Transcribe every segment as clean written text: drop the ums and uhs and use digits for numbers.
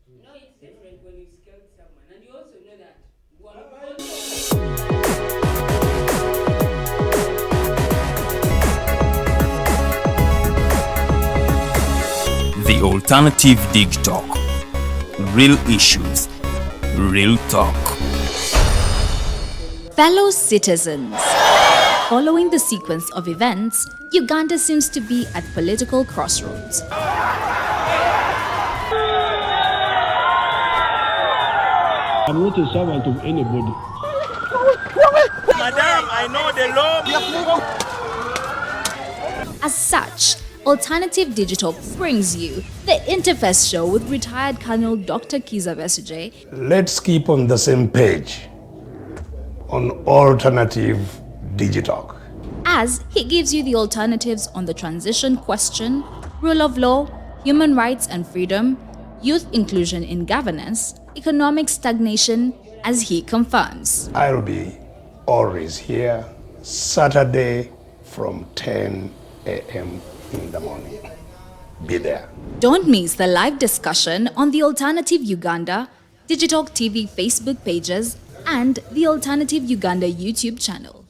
No, it's different when you scout someone, and you also know that one of The Alternative Digitalk. Real issues, real talk. Fellow citizens, following the sequence of events, Uganda seems to be at political crossroads. I'm not a servant of anybody. Madam, I know the law. As such, Alternative Digital brings you the Interface Show with retired Colonel Dr. Kiza Besuje. Let's keep on the same page on Alternative Digitalk. As he gives you the alternatives on the transition question, rule of law, human rights and freedom, youth inclusion in governance, economic stagnation, as he confirms. I'll be always here, Saturday from 10 a.m. in the morning. Be there. Don't miss the live discussion on the Alternative Uganda, Digitalk TV Facebook pages, and the Alternative Uganda YouTube channel.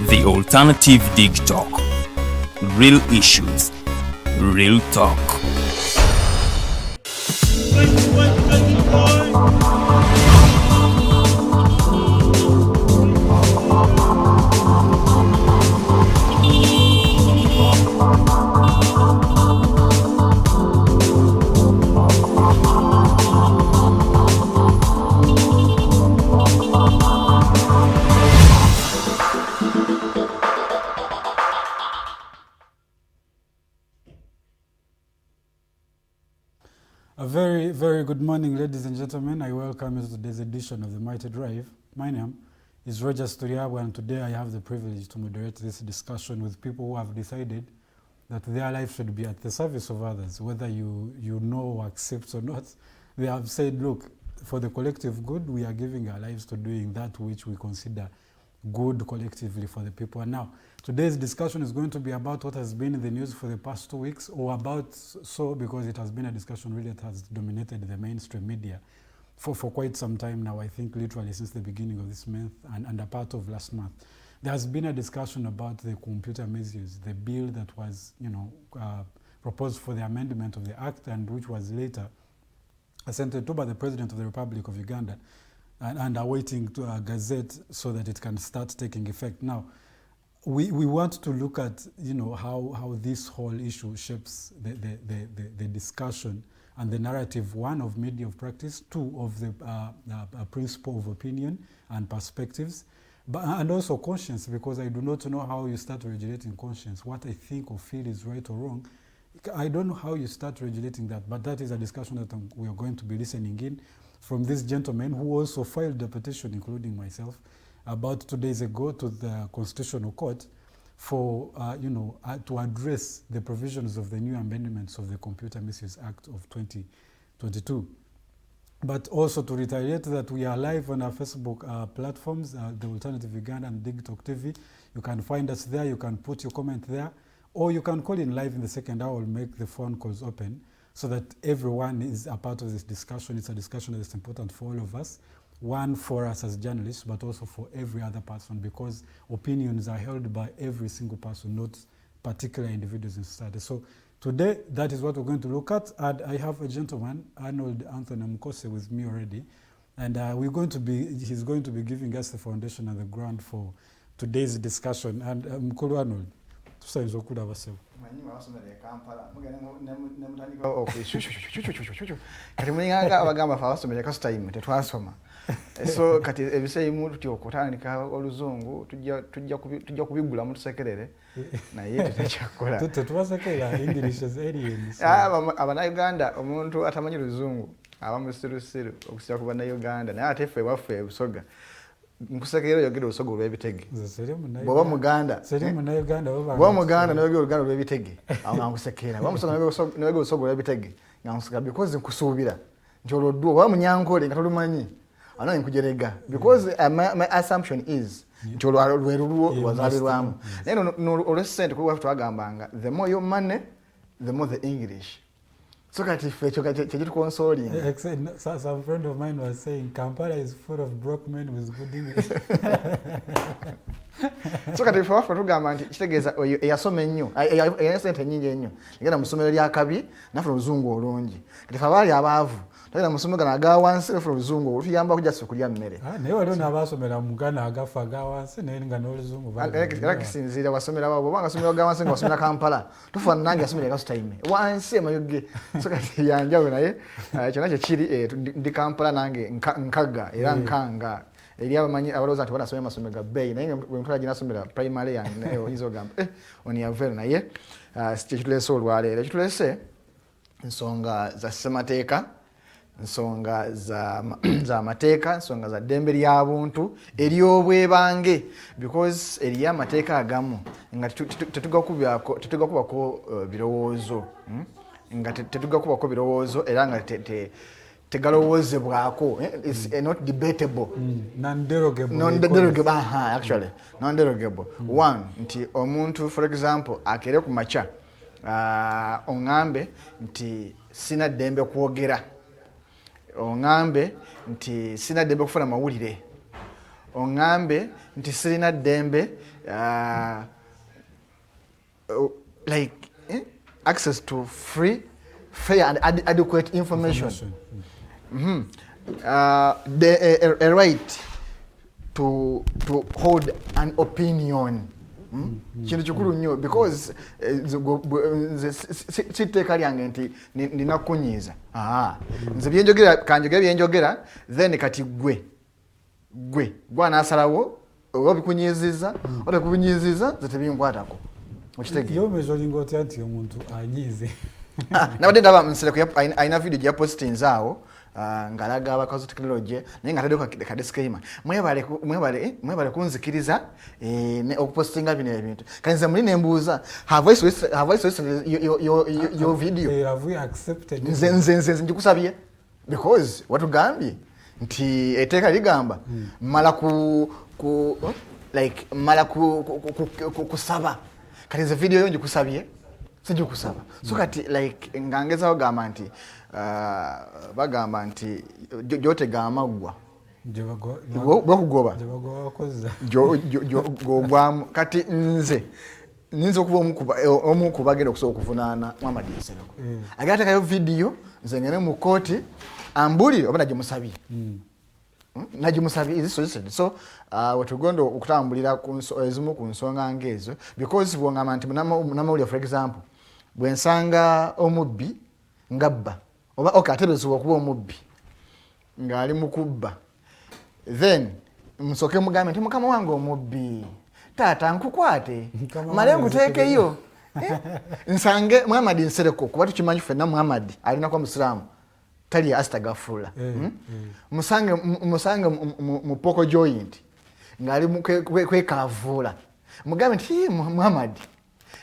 The Alternative Digitalk. Real issues, real talk. A very, very good morning, ladies and gentlemen. I welcome you to today's edition of the Mighty Drive. My name is Rogers Tulyahabwe, and today I have the privilege to moderate this discussion with people who have decided that their life should be at the service of others, whether you know or accept or not. They have said, look, for the collective good, we are giving our lives to doing that which we consider good collectively for the people. And now, today's discussion is going to be about what has been in the news for the past 2 weeks, or about so because it has been a discussion really that has dominated the mainstream media for quite some time now, I think literally since the beginning of this month and a part of last month. There has been a discussion about the computer misuse, the bill that was proposed for the amendment of the Act and which was later assented to by the President of the Republic of Uganda and awaiting to a gazette so that it can start taking effect. Now, we want to look at how this whole issue shapes the discussion and the narrative, one of media of practice, two of the principle of opinion and perspectives, and also conscience, because I do not know how you start regulating conscience. What I think or feel is right or wrong, I don't know how you start regulating that, but that is a discussion that we are going to be listening in from this gentleman who also filed a petition, including myself, about 2 days ago to the Constitutional Court for, to address the provisions of the new amendments of the Computer Misuse Act of 2022. But also to reiterate that we are live on our Facebook platforms, the Alternative Uganda and Digitalk TV. You can find us there, you can put your comment there, or you can call in live in the second hour. We'll make the phone calls open so that everyone is a part of this discussion. It's a discussion that is important for all of us. One, for us as journalists, but also for every other person, because opinions are held by every single person, not particular individuals in society. So today, that is what we're going to look at. And I have a gentleman, Arnold Anthony Mukose, with me already. And he's going to be giving us the foundation and the ground for today's discussion. And Mukulu Arnold, tusayiza okula abasebu. Kati mwinganga abagamba fa basomere kasitayime tetwasoma. So kati ebiseyimu tuti okutandika oluzungu tujja kubigula mu tusekerere naye tetyakola. Tetwasekera English as aliens. Abannayuganda omuntu atamanyi luzungu aba musirusiru okusira ku bannayuganda naye ate ffe waffe busoga. Nkusekera yogera olusoga olw'ebitege. Bw'oba Muganda. Bw'oba Muganda n'oyogera oluganda olw'ebitege. Awo nga nkusekera. Bw'oba Musoga n'oyogera olusoga olw'ebitege. Nga nkusekera because nkusuubira nti olwo ddwo oba Munyankole nga tolumanyi. I know nkujerega because my assumption is nti olwo wazalirwamu naye olwesente kuba twagambanga the more your money the more the English. So kati fecho kati consoling. Some friend of mine was saying Kampala is full of broke men with good English. So kati for tugamba nti kitegeza eyasome nnyo eyasente nnyingi ennyo ngenda musomero lya kabi nafuna oluzungu olungi kati fa bali abaavu tagenda musomero gana aga wansi nafuna oluzungu oluyamba kujja sokulya mmere naye waliwo n'abaasomera mu Ghana agafa aga wansi naye nga n'oluzungu era kisinziira basomera babo banga somero aga wansi nga basomera Kampala tufaana nange asomera gasutaime wansi emayoge so kati yanjawe naye kyonna kye kiri ndi Kampala nange nkaga era nkanga eri abamanyi abalowooza nti banasomera amasomero ga bbeeyi naye bwe mutwala gye nasomera primary yange oyinza ogamba on yavel naye kyekituleese olwaleero ekituleese ensonga za ssemateeka ensonga za mateeka ensonga za ddembe ly'abuntu ery'obwebange because eriyo amateeka agamu nga tetugakubako birowoozo nga tetugakubako birowoozo era nga tegalowoozebwako is not debatable non-derogable actually non-derogable one nti omuntu for example akere ku macha ongambe nti sina ddembe kwogera ongambe nti sina ddembe kufuna mawulire ongambe nti sina ddembe like access to free fair and adequate information. A right to hold an opinion. Kintu kikulu nnyo because siteeka lyange nti ninakunyiiza nze byenjogera kanjogera byenjogera then kati gwe gwanaasalawo oba bikunyiiziza oba kubinyiiziza ze tebinkwatako yomezolinga otya nti omuntu anyiize nabadde ndaba Nsereko alina video gye yapositinze awo ngalaga abakazi technology naye nga tadde ka disclaimer mwebale kunzikiriza okupostinga bino ebintu kati nze muli nembuuza have I listened your video have we accepted nze njikusabye because watugambye nti etteeka ligamba mala kusaba kati nze video yo njikusabye sijukusaba so kati like ngangezaho gamba nti bagamba nti gyotega amaggwa bwakugoba gogwamu kati nze okuba omu ku bagenda okusobola okuvunaana Muhammad Nsereko agenda atekayo video nze ngene mu kkooti ambulire oba nagimusabye nagimusabye so wetugenda okutambulira ezimu ku nsonga ng'ezo because bwongamba nti Bannamawulire for example bwensanga omubbi ngabba oba atebezebwa okuba omubbi ng'ali mu kubba then musoke mugambe nti mukama wange omubbi taata nkukwate male nguteekeyo nsange Muhammad Nsereko kuba tukimanyi ffenna Muhammad alina kwa musiraamu tali astagafula musange mu poko joint ng'ali kwekavuula mugambe nti Muhammad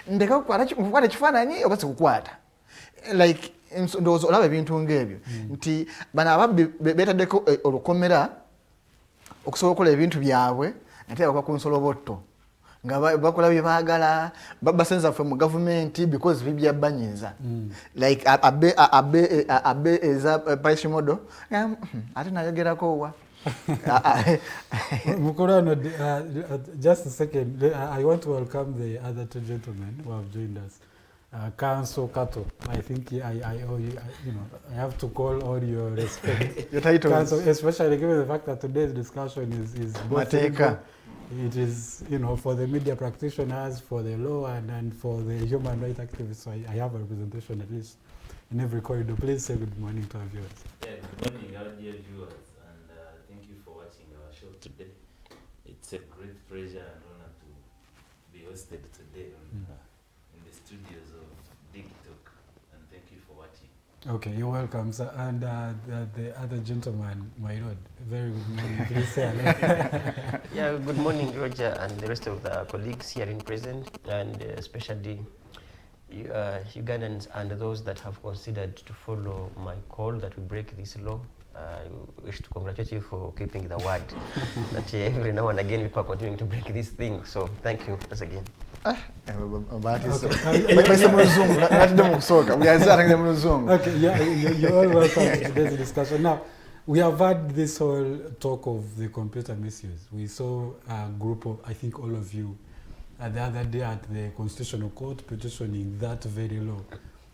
ndeka kukwata kifaananyi oba sikukwata like ndowooza olaba ebintu ng'ebyo nti bano ababbi beetaddeko olukomera okusobola okukola ebintu byabwe ate bakwa ku nsolobotto nga bakola bye baagala basenza ffe mu gavumenti because bibya banyiza like abe eza price model ate nayogerako wa Mukurano, just a second. I want to welcome the other two gentlemen who have joined us. Council Kato, I think I owe you, I have to call all your respect. Your titles. Council, especially given the fact that today's discussion is both it is, for the media practitioners, for the law, and for the human rights activists. So I have a representation at least in every corridor. Please say good morning to our viewers. Yeah, good morning, our dear viewers. Today, it's a great pleasure and honor to be hosted today in the studios of Digitalk, and thank you for watching. Okay, you're welcome, sir. And the other gentleman, my lord, very good morning. Please say hello. Yeah, good morning, Roger, and the rest of the colleagues here in present, and especially Ugandans and those that have considered to follow my call that we break this law I wish to congratulate you for keeping the word. That every now and again people are continuing to break this thing. So thank you once again. Okay, you're all welcome to today's discussion. Now, we have had this whole talk of the computer misuse. We saw a group of, I think all of you, the other day at the Constitutional Court petitioning that very law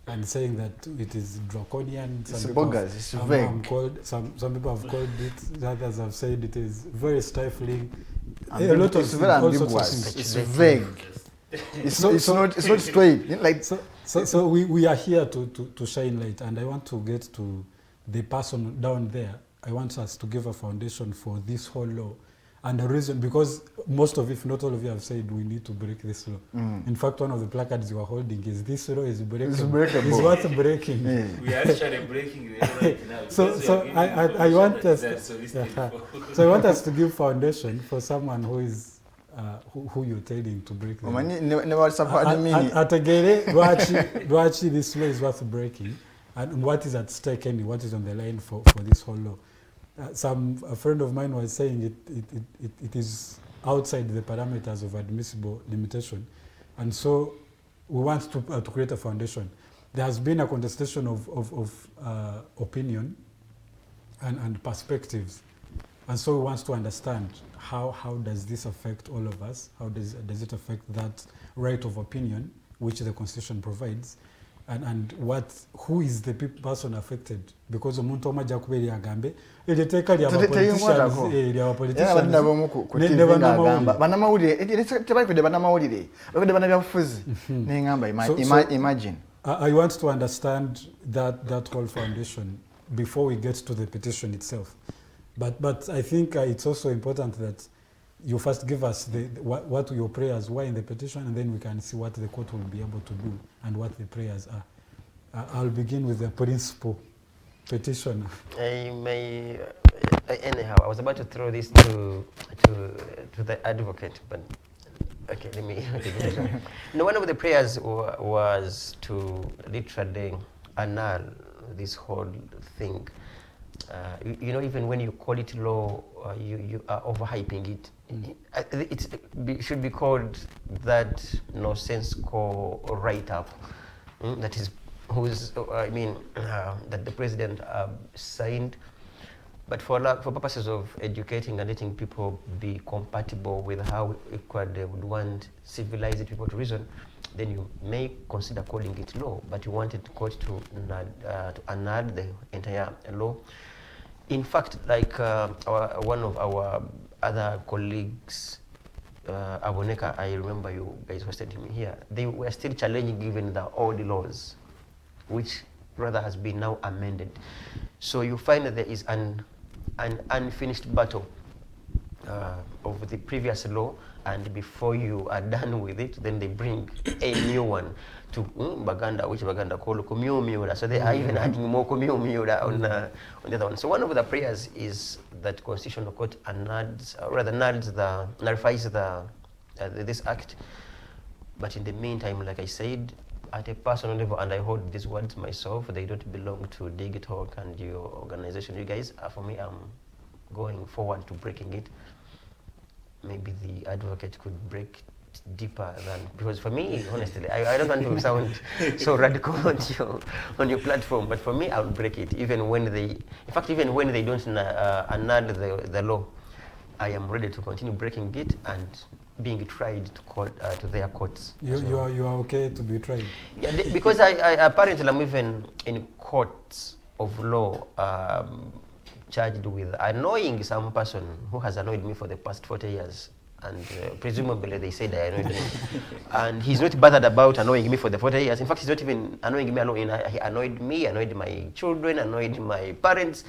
and saying that it is draconian. It's bogus, it's vague. Some people have called it, others have said it is very stifling. It's very ambiguous, it's vague. It's not straight. Like so we are here to shine light, and I want to get to the person down there. I want us to give a foundation for this whole law. And the reason, because most of, if not all of you have said we need to break this law. In fact, one of the placards you are holding is this law is breakable. It's breakable. It's worth breaking. We are actually breaking it right now. So I want us so I want us to give foundation for someone who is who you're telling to break the law. Lwaki this law is worth breaking, and what is at stake and what is on the line for this whole law. A friend of mine was saying it is outside the parameters of admissible limitation, and so we want to create a foundation. There has been a contestation of opinion and perspectives, and so we want to understand how does this affect all of us? How does it affect that right of opinion which the Constitution provides? And who is the person affected? Because omuntu omajja kubeera agambe etteeka lya bannamawulire bannabyabufuzi n'engamba imagine. I want to understand that whole foundation before we get to the petition itself. But I think it's also important that you first give us what your prayers were in the petition, and then we can see what the court will be able to do and what the prayers are. I'll begin with the principal petitioner. Anyhow, I was about to throw this to the advocate, but okay, let me. No, one of the prayers was to literally annul this whole thing. You know, even when you call it law, you are overhyping it. It should be called that nonsensical write-up. That is, that the president signed. But for purposes of educating and letting people be compatible with how they would want civilized people to reason, then you may consider calling it law. But you wanted the court to annul the entire law. In fact, like one of our other colleagues, Aboneka, I remember you guys hosted him here, they were still challenging even the old laws, which rather has been now amended. So you find that there is an unfinished battle of the previous law, and before you are done with it, then they bring a new one to Baganda, which Baganda call Kumyumyura. So they are even adding more Kumyumyura on the other one. So one of the prayers is that Constitutional Court nullifies this act. But in the meantime, like I said, at a personal level, and I hold these words myself, they don't belong to Digitalk and your organization. You guys, for me, I'm going forward to breaking it. Maybe the advocate could break deeper than, because for me, honestly, I don't want to sound so radical on your platform, but for me, I'll break it. Even when they don't annul the law, I am ready to continue breaking it and being tried to their courts. You are okay to be tried? Yeah, because I apparently I'm even in courts of law charged with annoying some person who has annoyed me for the past 40 years. And presumably they said I annoyed him. And he's not bothered about annoying me for the 40 years. In fact, he's not even annoying me alone. He annoyed me, annoyed my children, annoyed my parents.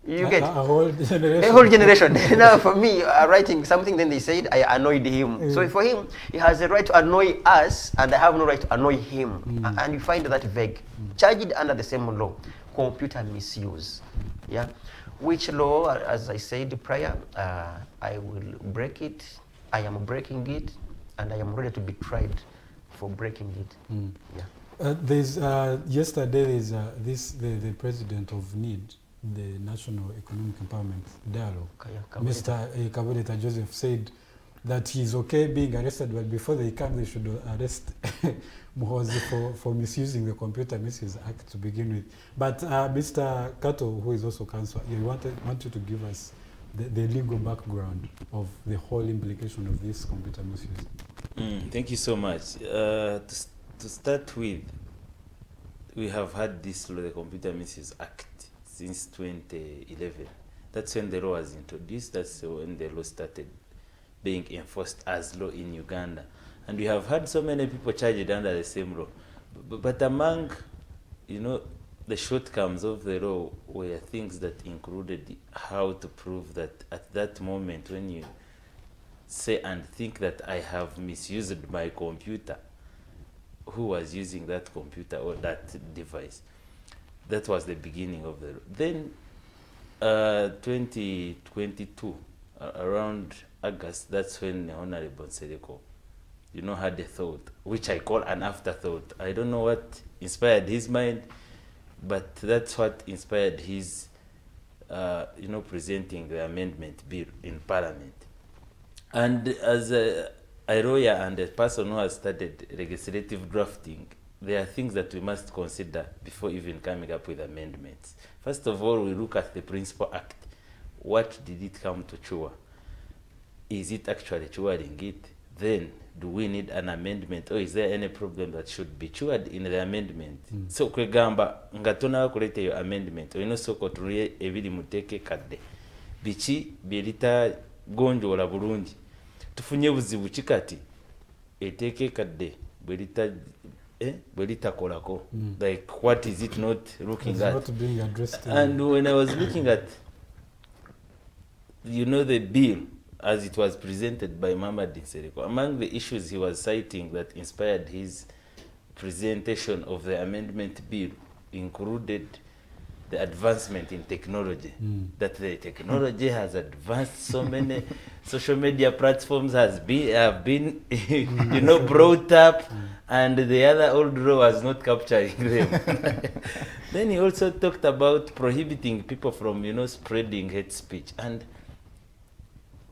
You get a whole generation. A whole generation. Now for me, writing something, then they said I annoyed him. So for him, he has the right to annoy us, and I have no right to annoy him. And you find that vague. Charged under the same law, computer misuse. Yeah, which law, as I said prior, I will break it. I am breaking it, and I am ready to be tried for breaking it. Yeah. Yesterday, the president of NEED the National Economic Empowerment Dialogue, Mr. Kabuleta Joseph said that he's okay being arrested, but before they come, they should arrest Mukose for misusing the Computer Misuse Act to begin with. But Mr. Kato, who is also counsel, I want you to give us the legal background of the whole implication of this computer misuse. Thank you so much. To start with, we have had this law, the Computer Misuse Act, since 2011. That's when the law was introduced. That's when the law started being enforced as law in Uganda. And we have had so many people charged under the same law. But among, the shortcomings of the law were things that included how to prove that at that moment when you say and think that I have misused my computer, who was using that computer or that device. That was the beginning of the law. Then 2022, around August, that's when Honorable Nsereko, had a thought, which I call an afterthought. I don't know what inspired his mind, but that's what inspired his, presenting the amendment bill in Parliament. And as a lawyer and a person who has studied legislative drafting, there are things that we must consider before even coming up with amendments. First of all, we look at the Principal Act. What did it come to cure? Is it actually curing it? Then, do we need an amendment, or is there any problem that should be cured in the amendment? So, kwegamba ngatona kulete yo amendment, soko tulie ebili muteke kadde. Bichi byelita gonjola bulungi. Tufunye buzibu kikati eteke kadde bwelita kolako. Like, what is it not looking it's at? Not being addressed. And when I was looking at, the bill as it was presented by Nsereko, among the issues he was citing that inspired his presentation of the amendment bill included the advancement in technology. That the technology has advanced, so many social media platforms have been brought up, and the other old law was not capturing them. Then he also talked about prohibiting people from spreading hate speech. And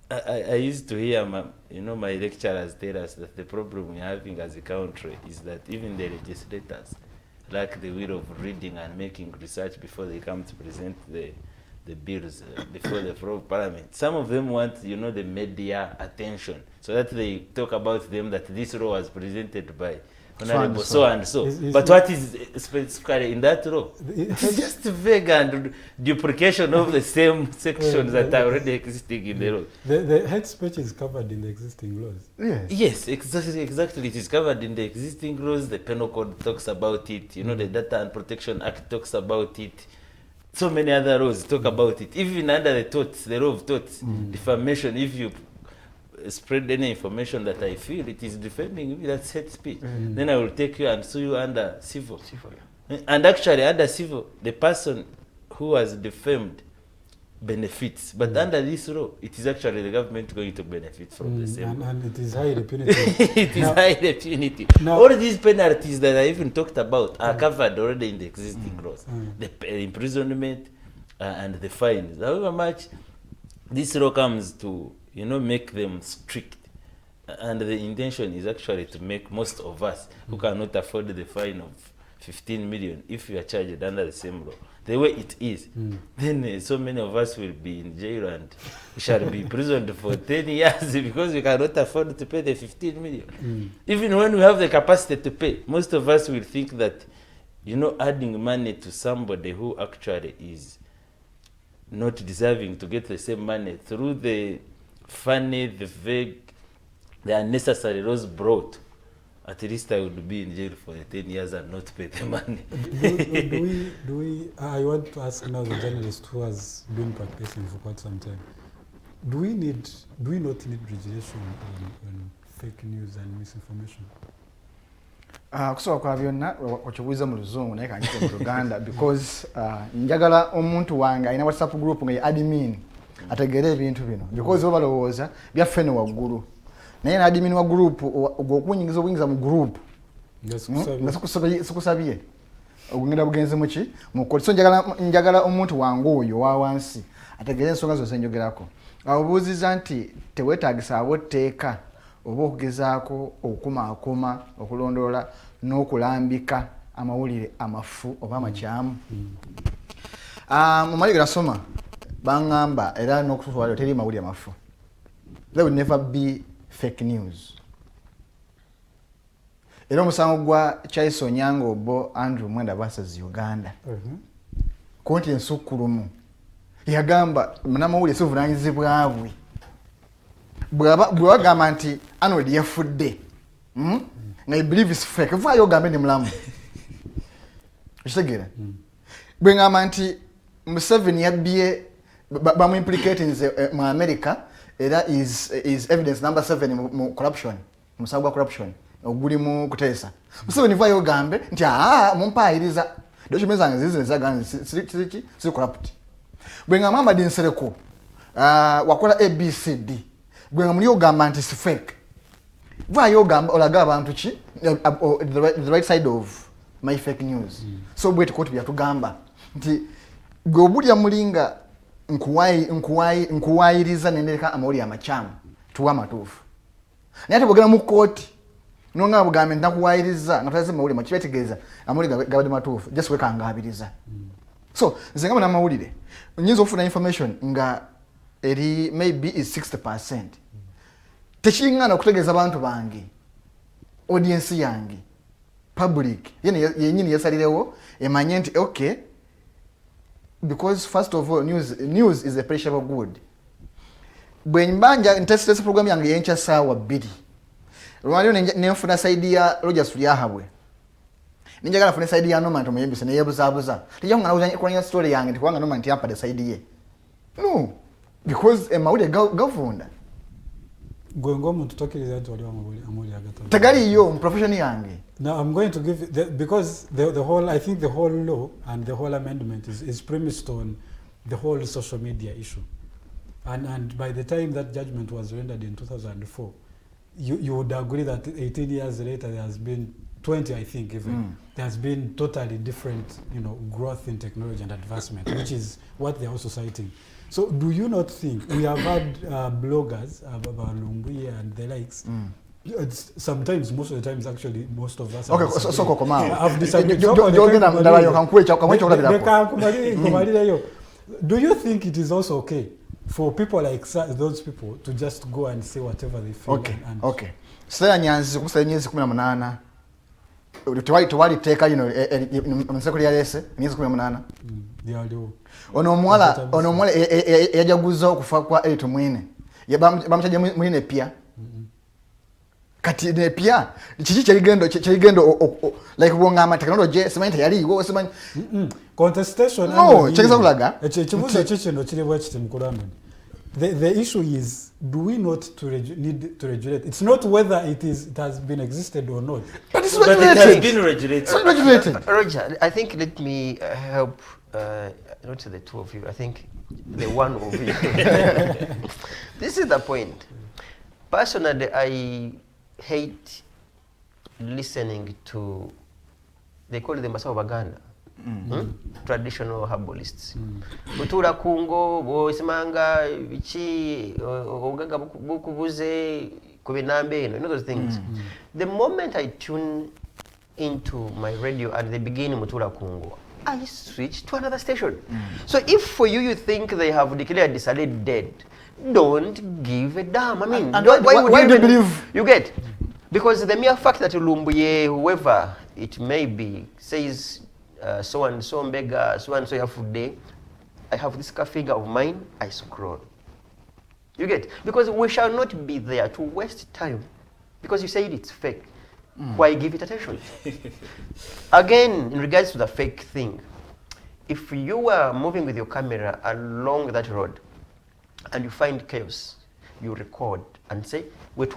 I used to hear my lecturers tell us that the problem we're having as a country is that even the legislators lack the will of reading and making research before they come to present the bills before the floor of Parliament. Some of them want, the media attention, so that they talk about them that this law was presented by Honorable so and so. But what is specifically in that law? It's just vague and duplication of the same sections that are already existing in the law. The hate speech is covered in the existing laws. Yes, exactly. It is covered in the existing laws. The Penal Code talks about it. The Data and Protection Act talks about it. So many other laws talk about it. Even under the law of torts, defamation, if you spread any information that I feel it is defaming me, that's hate speech, then I will take you and sue you under civil. And actually under civil, the person who was defamed benefits, but under this law, it is actually the government going to benefit from the same. And it is highly punitive. It is highly punitive. All these penalties that I even talked about are covered already in the existing laws. The imprisonment and the fines. However much this law comes to make them strict, and the intention is actually to make most of us who cannot afford the fine of 15 million, if we are charged under the same law, the way it is, then so many of us will be in jail and we shall be imprisoned for 10 years because we cannot afford to pay the 15 million. Even when we have the capacity to pay, most of us will think that, adding money to somebody who actually is not deserving to get the same money through the funny, the vague, the unnecessary laws brought, at least I would be in jail for 10 years and not pay the money. I want to ask now the journalist who has been practicing for quite some time, do we not need regulation on fake news and misinformation? Kusobola kwa byonna okibuuza mu Luzungu naye kanjite mu Luganda because njagala omuntu wange alina WhatsApp group nga ye admin ategere ebintu bino because oba balowooza byaffe ne waggulu naye admin wa group okunyingiza mu group sikusabye ogenda bugenzi muki mukooti. So njagala omuntu wangu oyo wa wansi ategeera ensonga zose njogerako. Abuuziza nti teweetaagisa ab'etteeka oba okugezaako okukumaakuma okulondoola n'okulambika amawulire amafu oba amakyamu. Mu maliro nasoma bangamba era n'okutuusa teri mawulire amafu. There will never be fake news. Era omusango gwa Charles Onyango Obo Andrew Mwenda versus Uganda. Konti ensukkulumu yagamba Bannamawulire sivunanyizibwabwe bwe bagamba nti Arnold yafudde nga I believe is fake. Vaayo ogambe ndi mulamu. Okitegeera? Bwe ngamba nti Museveni yabbye bamu-implicating mu America era is evidence number 7 mu corruption, musango gwa corruption oguli mu kuteesa. Museveni vaayo ogambe nti mumpaayiriza documents zange zizinzaga si corrupt. Bwe ngamba Amadi Nsereko wakola ABCD bwe ngamba muli ogamba nti si fake. Vaayo ogamba olaga abantu ki the right side of my fake news. So bwe tukoti byatugamba nti gwe obulya mulinga nkuwaayiriza nendereka amawulire amakyamu tuwa amatuufu. Naye ate bwogenda mu kkooti nonga bugambe nakuwaayiriza nga tulaze amawulire makibetegeeza amawulire gabadde matuufu just wekangaabiriza. So nze nga Bannamawulire nyinza okufuna information nga eri maybe is 60%. Tekingana okutegeeza abantu bange audience yange public yenyini yasalirewo emanye nti okay, because first of all news is a perishable good. Bwe mbanja intesitesi program yange yencha sawa 2 lwaliro nenfuna side ya Rogers Tulyahabwe ninjagala funa side ya Norman Tumuhimbise neyebuzabuza tijanga nauza kwa story yange ndikwanga Norman yapa the side ye no because mawulire gavunda gwengo muntu tokiriza nti wali amawulire agata tagali yo profession yange. Now I'm going to give because the whole, I think the whole law and the whole amendment is premised on the whole social media issue, and by the time that judgment was rendered in 2004, you would agree that 18 years later there has been 20, I think even there has been totally different, growth in technology and advancement, which is what they are also citing. So do you not think we have had bloggers, Lumbuye and the likes? It's sometimes, most of the times, actually, most of us. Okay, so I've decided. Do you think it is also okay for people like those people to just go and say whatever they feel? Okay. Sasa nyanzi kusala myezi 18. Tuwali teka Nsereko yalese myezi 18. Ono mwala yajaguza okufa kwa Elito Mwine. Bamuchaje Mwine pia. Kati ne pia chichi kyerigendo like bwongama technology semanyi yaliwo semanyi contestation no chekeza kulaga ekibuzo kino kiribwa kiti mukulamba. The issue is, do we not need to regulate? It's not whether it has been existed or not, but it has been regulated. Roger, I think let me help not the two of you, I think the one of you. This is the point. Personally, I hate listening to, they call them Maaso Baganda, traditional herbalists. Butura kungo, boisimanga, bichi, ogaga bukubuze, kubinambe, you know those things. The moment I tune into my radio at the beginning, Mutura Kungo, I switch to another station. So if for you think they have declared Disale dead, don't give a damn. I mean, why do you believe? You get? Because the mere fact that Lumbuye, whoever it may be, says so and so mbega, so and so yafude, I have this finger of mine, I scroll. You get? Because we shall not be there to waste time. Because you said it's fake. Why give it attention? Again, in regards to the fake thing, if you are moving with your camera along that road and you find chaos, you record and say, in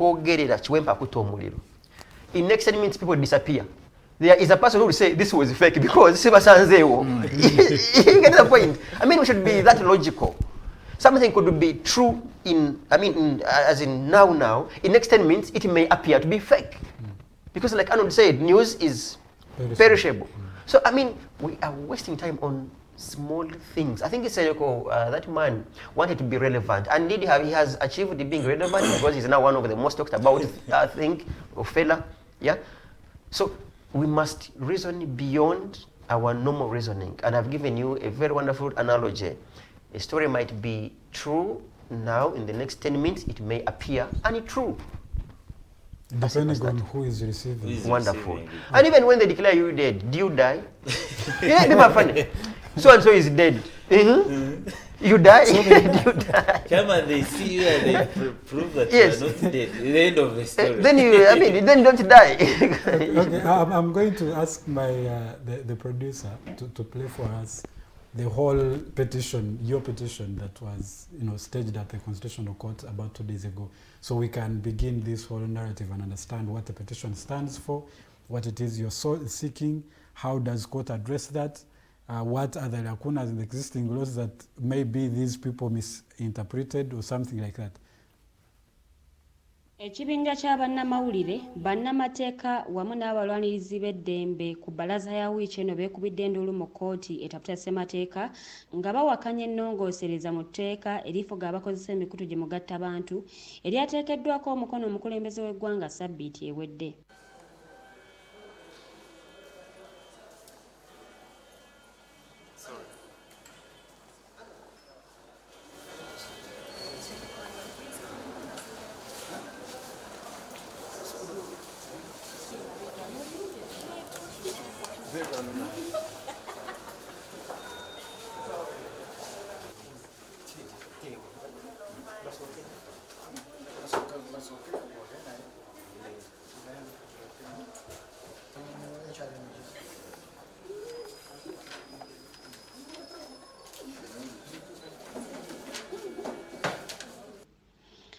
next 10 minutes, people disappear. There is a person who will say this was fake because you get the point. I mean, we should be that logical. Something could be true as in now. In next 10 minutes, it may appear to be fake. Because like Arnold said, news is perishable. So, I mean, we are wasting time on small things. I think Nsereko, that man wanted to be relevant. And indeed, he has achieved being relevant because he's now one of the most talked about thing of fella. Yeah. So, we must reason beyond our normal reasoning. And I've given you a very wonderful analogy. A story might be true now, in the next 10 minutes, it may appear untrue. Depending on who is receiving. Wonderful. And even when they declare you dead, do you die? Yeah, be my funny. So and so is dead. You die? Do you die? Come and they see you and they prove that you are not dead. The end of the story. Then then don't die. Okay, I'm going to ask my the producer to play for us the whole petition, your petition that was staged at the Constitutional Court about 2 days ago, so we can begin this whole narrative and understand what the petition stands for, what it is you're seeking, how does court address that, what are the lacunas in the existing laws that maybe these people misinterpreted or something like that. Ekibinja kya bannamawulire bannamateeka wamu n'abalwanirizi b'eddembe ku bbalaza ya wiiki eno beekubidde enduulu mu kkooti etaputa ssemateeka nga bawakanya ennongoosereza mu tteeka erifuga abakozesa emikutu gye mugattabantu eryateekeddwako omukono omukulembeze w'eggwanga ssabbiiti ewedde.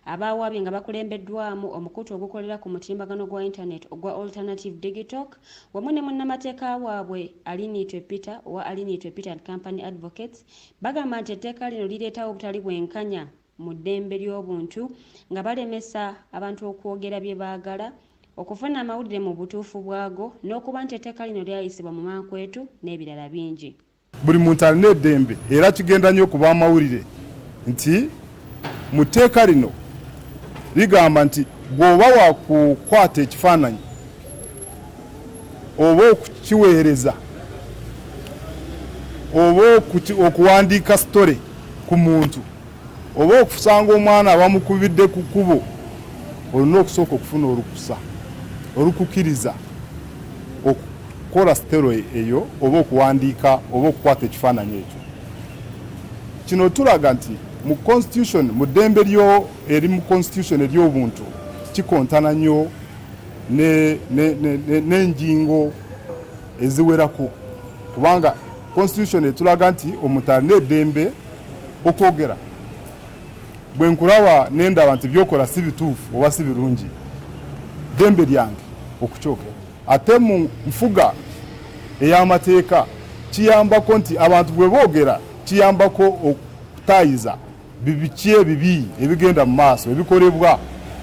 Abaawabye nga bakulembeddwamu omukutu ogukolera ku mutimbagano gwa internet ogwa Alternative Digitalk wamu ne munnamateeka waabwe Aliniitwe Peter owa Aliniitwe Peter and Company Advocates bagamba nti etteeka lino lireetawo obutali bwenkanya mu ddembe ly'obuntu nga balemesa abantu okwogera bye baagala okufuna amawulire mu butuufu bwago n'okuba nti etteeka lino lyayisibwa mu mankwetu n'ebirala bingi. Buli muntu alina eddembe era kigenda nnyo okuba amawulire nti mu tteeka lino ligamba nti bw'oba wakukwata ekifaananyi oba okukiweereza oba okuwandiika sitole ku muntu oba okusanga omwana abamukubidde ku kkubo olina okusooka okufuna olukusa olukukkiriza okukola sitole eyo oba okuwandiika oba okukwata ekifaananyi ekyo. Kino tulaga nti mu constitution mu ddembe lyo eri mu constitution ery'obuntu kikontana nnyo n'enjingo eziwerako kubanga constitution etulaga nti omuntu alina eddembe okwogera. Bwe nkulaba n'endaba nti byokola si bituufu oba si birungi ddembe lyange okukyogera. Ate mu nfuga ey'amateeka kiyambako nti abantu bwe boogera kiyambako okutaayiza biki ebibi ebigenda mu maaso ebikolebwa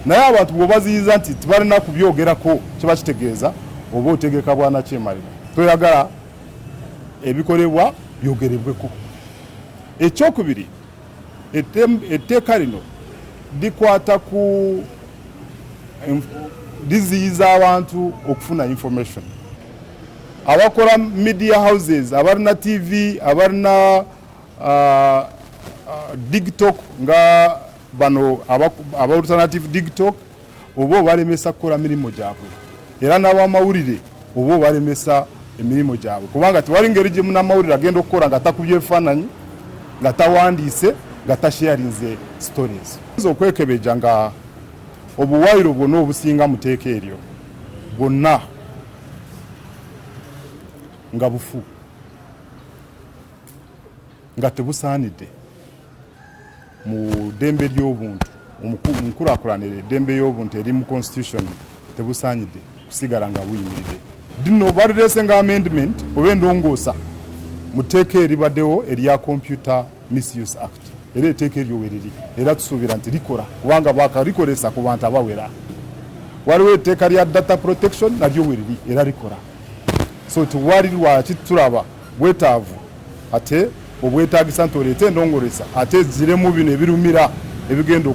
naye abantu bwe baziyiza nti tibalina kubyogerako kiba kitegeeza oba otegeka bwana kyemalira toyagala ebikolebwa byogerebweko. Ekyokubiri etteeka lino likwata ku liziyiza abantu okufuna information. Abakola media houses abalina TV abalina Digitalk nga bano aba Alternative Digitalk obo balemesa kukola milimo gyabwe era n'abamawulire obo balemesa emilimo gyabwe kubanga tewali ngeri gye munnamawulire agenda okukola nga takubye ebifaananyi nga tawandiise nga tasharinze stories. Okwekebeja nga obuwaayiro bwonna obusinga mu tteeka eryo bwonna nga bufu nga tebusaanidde mu ddembe ly'obuntu omukulaakulanire eddembe y'obuntu eri mu constitution tebusaanidde kusigala nga buyimiridde. Dino balireese nga amendment oba endongoosa mu tteeka eribaddewo erya Computer Misuse Act era etteeka eryo weriri era tusuubira nti likola kubanga bakalikolesa ku bantu abawera. Waliwo etteeka lya data protection nalyo weriri era likola. so tuwali lwaki tulaba bwetaavu ate obwetaagisa nti oleete endongolesa ate ziremu bino ebirumira ebigenda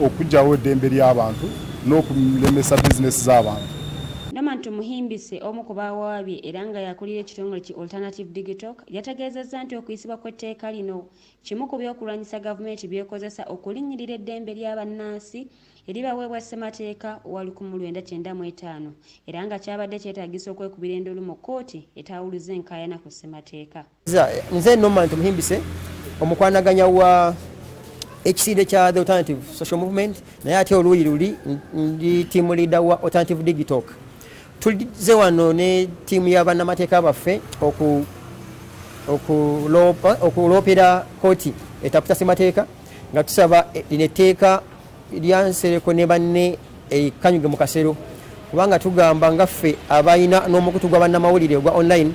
okugyawo eddembe ly'abantu n'okulemesa bizinesi z'abantu. Tumuhimbise omu ku baawaabye era nga yakulira ekitongole ki Alternative Digitalk yategeezezza nti okuyisibwa kw'etteeka lino kimu ku by'okulwanyisa gavumenti by'ekozesa okulinnyirira eddembe ly'abannansi eribaweebwa ssemateeka wa 1995 era nga kyabadde kyetaagisa okwekubira endulu mu kkooti etawuluza enkeyana ku ssemateeka. Nze Norman Tumuhimbise omukwanaganya wa ekisinde kya the Alternative Social Movement naye ate oluuyi luli ndi team leader wa Alternative Digitalk. Tulize wano ne tiimu y'abannamateeka baffe okuloopera kkooti etaputa ssemateeka nga tusaba lino etteeka lya Nsereko ne banne ekanyuge mu kasero kubanga tugamba ngaffe abalina n'omukutu gwa Bannamawulire ogwa online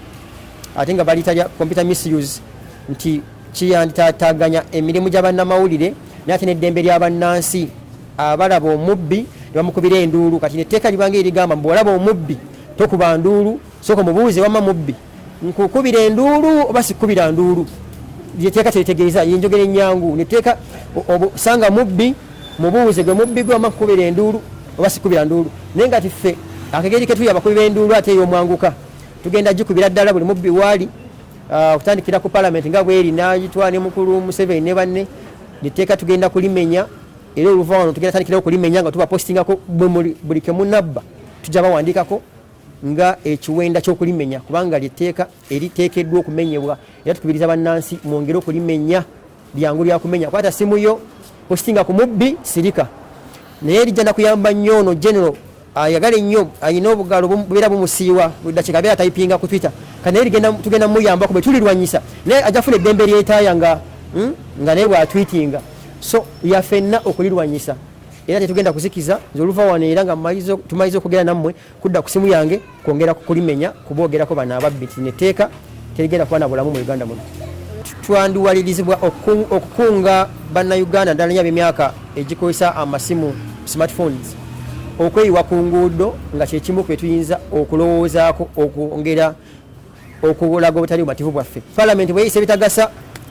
ate nga balitalya computer misuse nti kiyanditaataganya emirimu gya Bannamawulire naye ate n'eddembe ly'abannansi abalaba omubbi bamukubira enduulu kati netteeka libanga erigamba bw'olaba omubbi tokuba nduulu sooka mubuuze wama mubbi nkukubira enduulu oba sikubira nduulu lyetteeka teritegeeza yenjogera ennyangu netteeka sanga mubbi mubuuze gwe mubbi gwe wama kukubira enduulu oba sikubira nduulu naye nga tiffe akageri ke tuli abakubi b'enduulu ate ey'omwanguka tugenda gikubira ddala buli mubbi waali okutandikira ku palamenti nga bweri n'agitwala ne mukulu Museveni ne banne netteeka tugenda kulimenya era oluva wano tugenda tandikirawo kulimenya nga tuba postingako buli kemunabba tujja bawandiikako nga ekiwenda ky'okulimenya kubanga lyetteeka eriteekeddwa okumenyebwa era tukubiriza bannansi mwongere okulimenya lyangu lyakumenya kwata simu yo postinga ku mubbi sirika naye lijja nakuyamba nnyo ono general ayagala ennyo ayina obugalo bubeera bumusiiwa buli dakiika abeera tayipinga ku Twitter kandi naye tugenda muyambako bwe tulirwanyisa naye ajja funa eddembe lyetaaya nga naye bwatwitinga so yafenna okulirwanyisa era tetugenda kuzikiza nze oluva wano era nga tumaliza okugera nammwe kudda ku simu yange kwongera kulimenya kuboogerako bano ababbi netteeka terigenda kuba na bulamu mu Uganda muno. Twandiwalirizibwa okukunga bannayuganda ddala ab'emyaka egikozesa amasimu smartphones okweyiwa ku nguudo nga kyekimu kwe tuyinza okulowoozaako okwongera okulaga obutali bumativu bwaffe. Palamenti bweyisa ebitagasa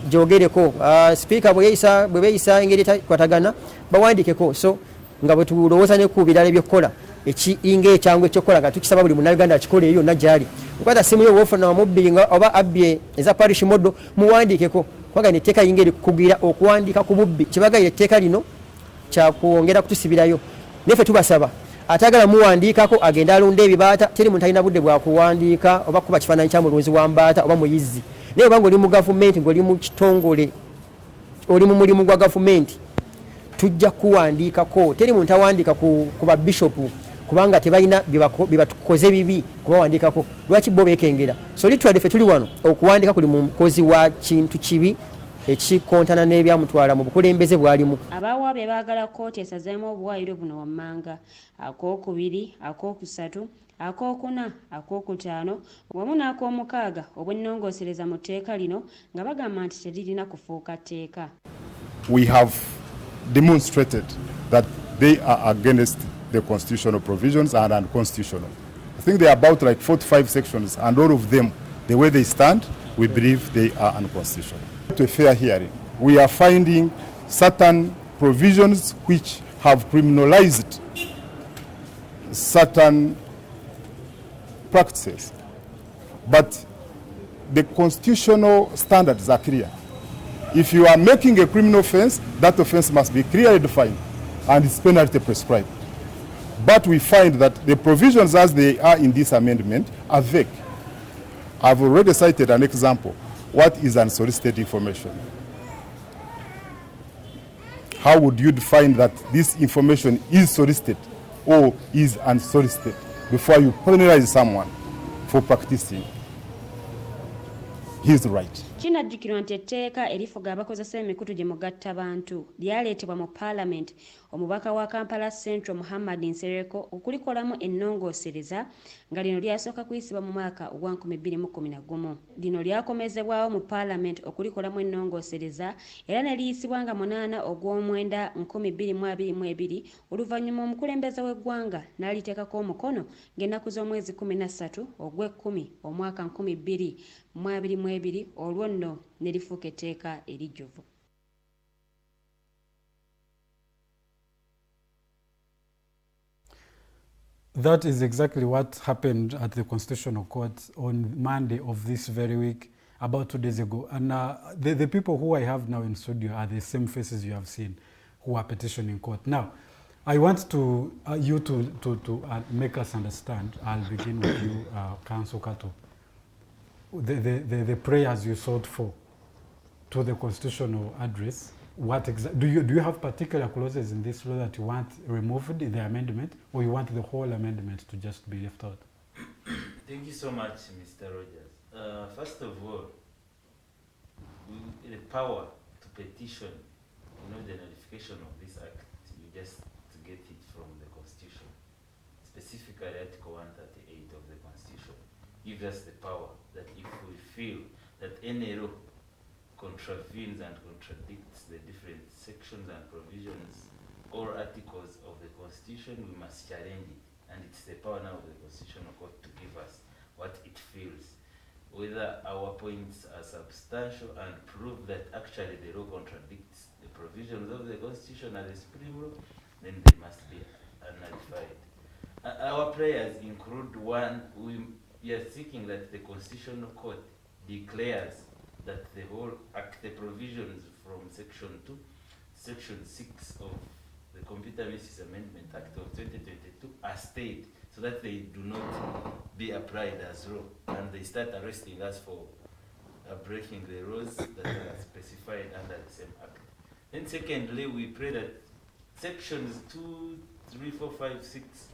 jogereko speaker bwe beeyisa engeri kwatagana bawandiikeko so nga bwe tulowooza ne ku birala by'okkola ekiinga ekyangu ekyokukola nga tukisaba buli munnayuganda akikola eyo yonna gyali okwata simu yo woofuna omubbi nga oba abbye eza parish modo muwandiikeko kubanga netteeka yinga eri kukugira okuwandiika ku bubbi kibagayira etteeka lino kyakwongera kutusibirayo neffe tubasaba atagala muwandiikako agenda alunda ebibaata teri muntu alina budde bwakuwandiika oba kuba kifaananyi kya mulunzi wa mbaata oba muyizzi naye obanga oli mu gavumenti ng'oli mu kitongole oli mu mulimu gwa gavumenti tujja kuwandiikako teri muntu awandiika ku babishopu kubanga tebalina bibatukoze bibi kubawandiikako lwaki bo beekengera so litwadde ffe tuli wano okuwandiika kuli mu mukozi wa kintu kibi ekikontana n'ebyamutwala mu bukulembeze bwalimu. Abawaabye baagala kkooti esazeemu obuwaayiro buno wammanga akookubiri akokusatu akokuna akokutaano wamu n'ak'omukaaga obwennongoosereza mu tteeka lino nga bagamba nti teririna kufuuka tteeka. We have demonstrated that they are against the constitutional provisions and unconstitutional. I think there are about like 45 sections and all of them, the way they stand, we believe they are unconstitutional. To a fair hearing, we are finding certain provisions which have criminalized certain practices, but the constitutional standards are clear. If you are making a criminal offense, that offense must be clearly defined and its penalty prescribed. But we find that the provisions as they are in this amendment are vague. I've already cited an example. What is unsolicited information? How would you define that this information is solicited or is unsolicited before you penalize someone for practicing his right? Kinajjukirwa nti etteeka erifuga abakozesa emikutu gye mugattabantu lyaleetebwa mu Parliament omubaka wa Kampala Central Muhammad Nsereko okulikolamu ennongoosereza nga lino lyasooka kuyisibwa mu mwaka ogwa 2011. Lino lyakomezebwawo mu Parliament okulikolamu ennongoosereza era ne liyisibwa nga 8 ogw'omwenda 2022 oluvannyuma omukulembeze w'eggwanga n'aliteekako omukono ng'ennaku z'omwezi 13 ogw'Ekkumi omwaka 2022 olwo nno ne lifuuka etteeka erijjuvu. That is exactly what happened at the Constitutional Court on Monday of this very week, about 2 days ago. And the people who I have now in studio are the same faces you have seen who are petitioning court. Now, I want you to make us understand. I'll begin with you, Council Kato. The prayers you sought for to the constitutional address, what do you have particular clauses in this law that you want removed in the amendment, or you want the whole amendment to just be left out? Thank you so much, Mr. Rogers. First of all, the power to petition, the nullification of this act, you just get it from the Constitution, specifically Article 138 of the Constitution, gives us the power that if we feel that any law contravenes and contradicts the different sections and provisions or articles of the Constitution, we must challenge it. And it's the power now of the Constitutional Court to give us what it feels. Whether our points are substantial and prove that actually the law contradicts the provisions of the Constitution as the supreme law, then they must be nullified. Our prayers include one, we are seeking that the Constitutional Court declares that the whole act, the provisions from Section 2, Section 6 of the Computer Misuse Amendment Act of 2022 are stayed, so that they do not be applied as law, and they start arresting us for breaking the laws that are specified under the same act. Then secondly, we pray that Sections 2, 3, 4, 5, 6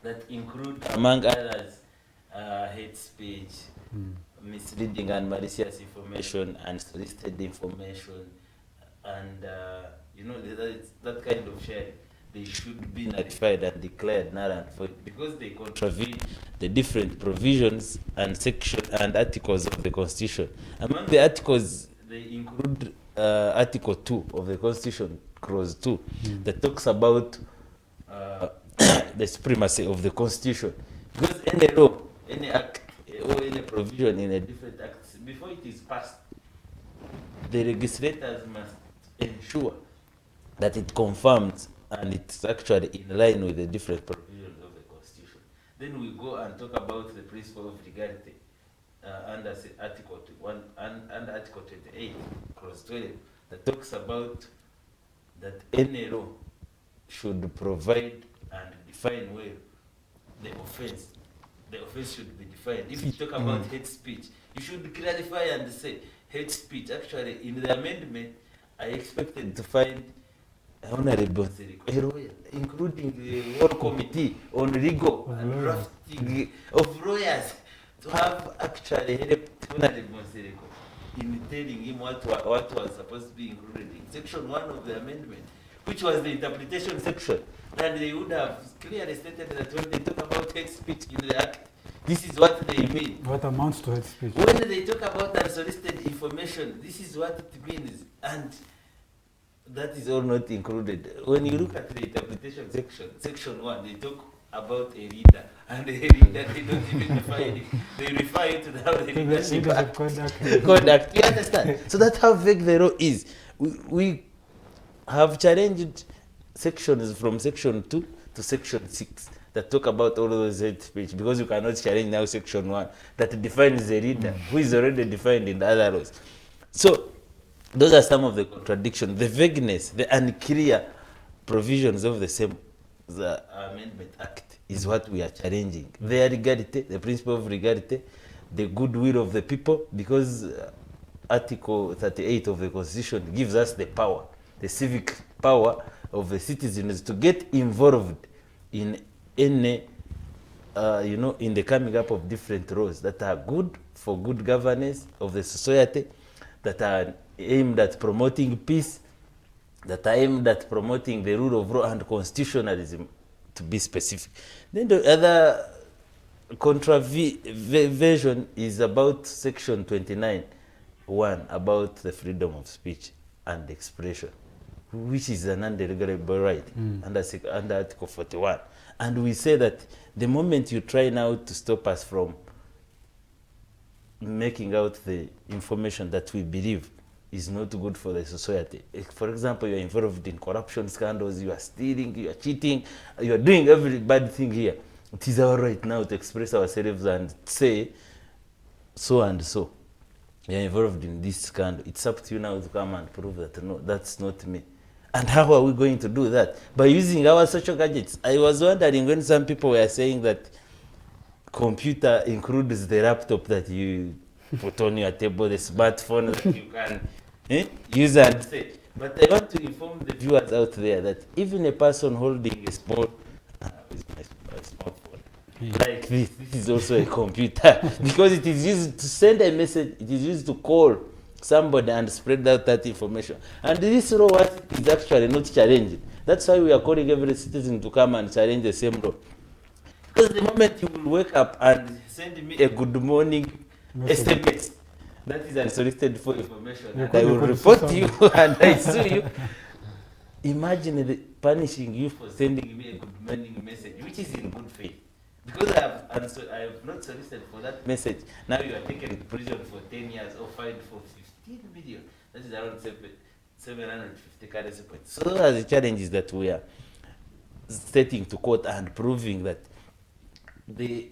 that include, among others, hate speech, misleading and malicious information, and solicited information, and that kind of sharing, they should be nullified and declared null and void because they contravene the different provisions and sections and articles of the Constitution. Among the articles, they include Article 2 of the Constitution, Clause 2, that talks about the supremacy of the Constitution. Because any law, any act, or any provision in a different act, before it is passed, the legislators must ensure that it confirms and it's actually in line with the different provisions of the Constitution. Then we go and talk about the principle of legality under Article 1 and under Article 28, Clause 12, that talks about that any law should provide and define well the offense. The offense should be defined. If you talk about hate speech, you should clarify and say hate speech. Actually, in the amendment, I expected to find Honorable Nsereko, including the whole committee on legal and drafting of lawyers, to have actually helped Honorable Nsereko in telling him what was supposed to be included in Section 1 of the amendment, which was the interpretation section. And they would have clearly stated that when they talk about hate speech in the act, this is what they mean. What amounts to hate speech? When they talk about unsolicited information, this is what it means. And that is all not included. When you look at the interpretation section, Section 1, they talk about a reader. And a reader, they don't even define it. They refer it to the Leadership Act. Conduct. You understand? So that's how vague the law is. We have challenged sections from Section 2 to Section 6 that talk about all those hate speech, because you cannot challenge now Section 1 that defines the reader, who is already defined in the other laws. So those are some of the contradictions, the vagueness, the unclear provisions of the Amendment Act is what we are challenging. The legality, the principle of legality, the goodwill of the people, because Article 38 of the Constitution gives us the power, the civic power of the citizens to get involved in any you know, in the coming up of different roles that are good for good governance of the society, that are aimed at promoting peace, that are aimed at promoting the rule of law and constitutionalism, to be specific. Then the other controversion is about section 29(1) about the freedom of speech and expression, which is an undelegable right under Article 41. And we say that the moment you try now to stop us from making out the information that we believe is not good for the society. For example, you are involved in corruption scandals, you are stealing, you are cheating, you are doing every bad thing here. It is our right now to express ourselves and say, so and so, you are involved in this scandal. It's up to you now to come and prove that, no, that's not me. And how are we going to do that? By using our social gadgets. I was wondering when some people were saying that computer includes the laptop that you put on your table, the smartphone that you can use and say. But I want to inform the viewers out there that even a person holding a small smartphone like this is also a computer, because it is used to send a message, it is used to call somebody and spread out that information. And this law is actually not challenged. That's why we are calling every citizen to come and challenge the same law. Because the moment you will wake up and send me a good morning SMS, that is unsolicited for information, and I will report you and I sue you. Imagine punishing you for sending me a good morning message, which is in good faith. Because I have not solicited for that message, now you are taken to prison for 10 years or fined for 15 million. That is around 750 currency points. So those are the challenges that we are stating to court and proving that the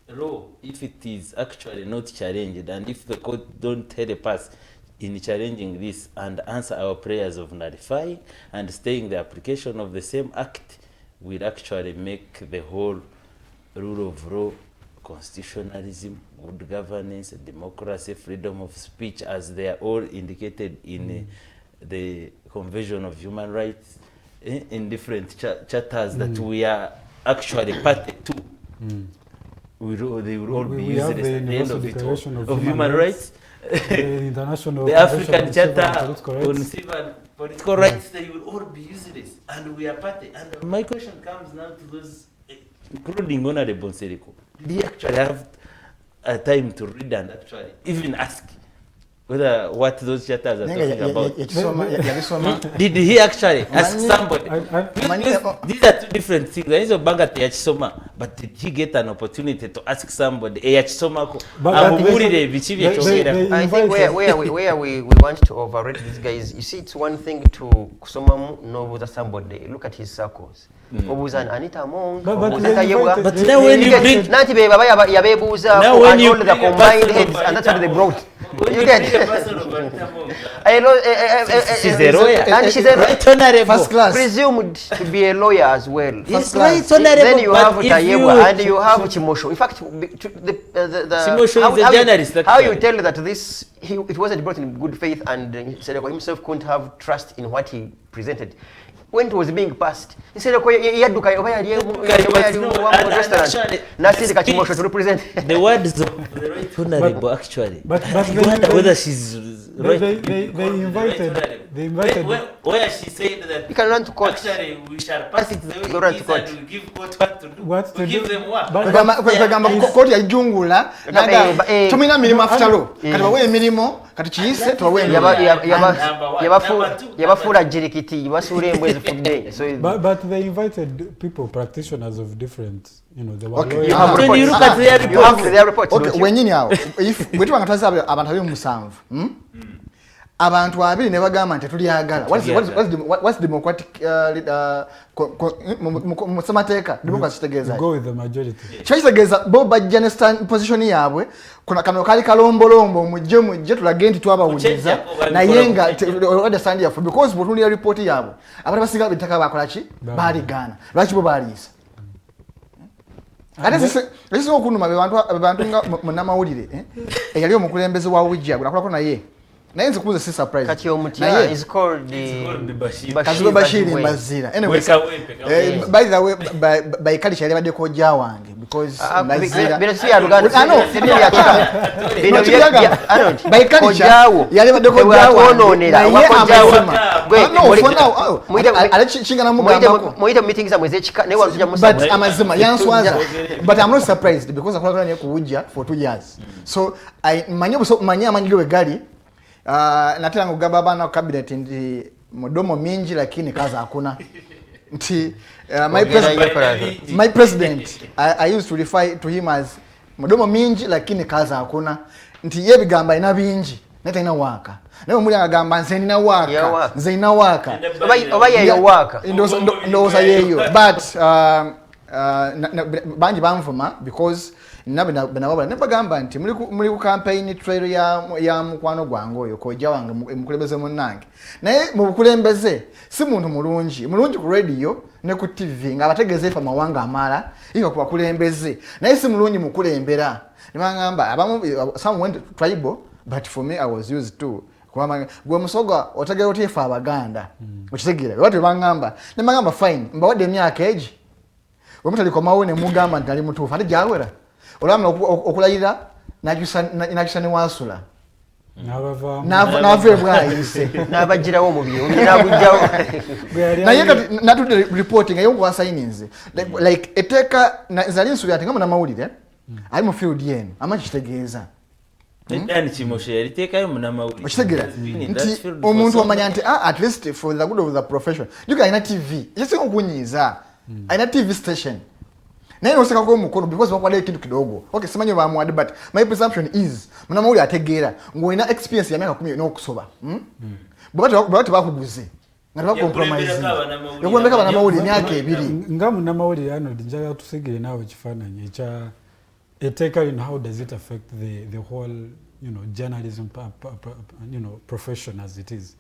law, if it is actually not challenged, and if the court don't help us in challenging this and answer our prayers of nullifying and staying the application of the same act, will actually make the whole rule of law, constitutionalism, good governance, democracy, freedom of speech, as they are all indicated in the Convention of Human Rights, in different charters that we are actually party to. They will all be useless at the end of it all. Of human rights, the African Charter on civil and political rights, they will all be useless, and we are party. And my question comes now to those, including Honorable Nsereko. Did he actually have a time to read and actually even ask whether what those charters are talking about? Did he actually ask somebody? These are two different things. There is a banga te yachisoma, but did he get an opportunity to ask somebody? I think where we want to overrate these guys, you see, it's one thing to kusoma know somebody. Look at his circles. But now when you bring, now when you the combined heads, and that's what they brought. You get and she's a right honorable, first class, presumed to be a lawyer as well. First class. Then you have Tayewa and you have Chimosho. In fact, Chimosho is a journalist. How you tell that this it wasn't brought in good faith, and Nsereko himself couldn't have trust in what he presented when it was being passed? Nsereko yaduka Chimosho to represent the words of the right honorable. Actually, but whether she's right, they invited where she said that you can run to court. Actually, we shall pass it the way it is, and we give court what to give them what. Court ya jungula tumina milimo after kati bawe milimo kati chiyise tubawe yabafura jirikiti basure embwezi fudde. So but they invited people, practitioners of different, they were you have their reports. Okay, wenyini hao if wetu bangatwaza abantu abe musanvu abantu abiri ne bagamba nti tuliyagala. What's democratic ssemateeka democracy tegeeza go with the majority. Kitegeeza bo bajja stand position yaabwe kuna kano kali kalombolombo mujje tulage nti twabawuliza naye nga understand yafu, because botundi ya report yaabwe abantu basinga bitaka bakola ki bali gana lwaki bo baliisa ate sisi okunuma abantu nga Bannamawulire eyali omukulembeze wa Wijja gunakolako naye nze kubuza si surprise kati omutya is called Bashir Mazira. Anyway, by the way, by culture yali badde koja wange because but I'm not surprised because akolagana kuwujja for 2 years. So I manya amanyiro egali natera ngugamba abana cabinet ndi mudomo mingi lakini kaza hakuna. Nti my president I used to refer to him as mudomo mingi lakini kaza hakuna. Nti ye bigamba ina bingi neta ina waka. Nawe muli agamba nze ina waka. Nze ina waka. Oba ye waka. Ndoza yeyo. But banji bamvuma because nabinababa nebagamba nti muli ku campaign trail ya mukwano gwange oyo koja wange mukulembeze munnange naye mu bukulembeze si muntu mulungi ku radio ne ku TV nga bategeze fa mawanga amala iko kwa kulembeze naye si mulungi mukulembera nibangamba abamu some went tribal but for me I was used to kwa gwe musoga otegera otefa abaganda ukitegera watu bangamba nibangamba fine mbawade emyaka eji omuntu alikomawo ne mugamba ntali mutufa ate jawera olama okulayira najusa ne wasula nava bwayise nabagirawo mu byo nabujjawo naye kati natude reporting ayo kwa signings like etteeka zali nsubi ate ngama namawulire ali mu field yen amakitegeeza ndani kimoshe yaliteeka yo munamawulire okitegera nti omuntu amanya nti at least for the good of the profession yuka ina TV yese okunyiza ina TV station naye oseka ko mukono because bakwale kintu kidogo okay simanyo ba mwadi but my presumption is munamawulire ategeera ngoina experience ya miaka 10 n'okusoba bwati bakuguze ngati compromise yokumbeka banamawulire myaka 2 nga munamawulire Arnold njaga tusigire nawe kifananye cha etteeka in how does it affect the whole journalism profession as it is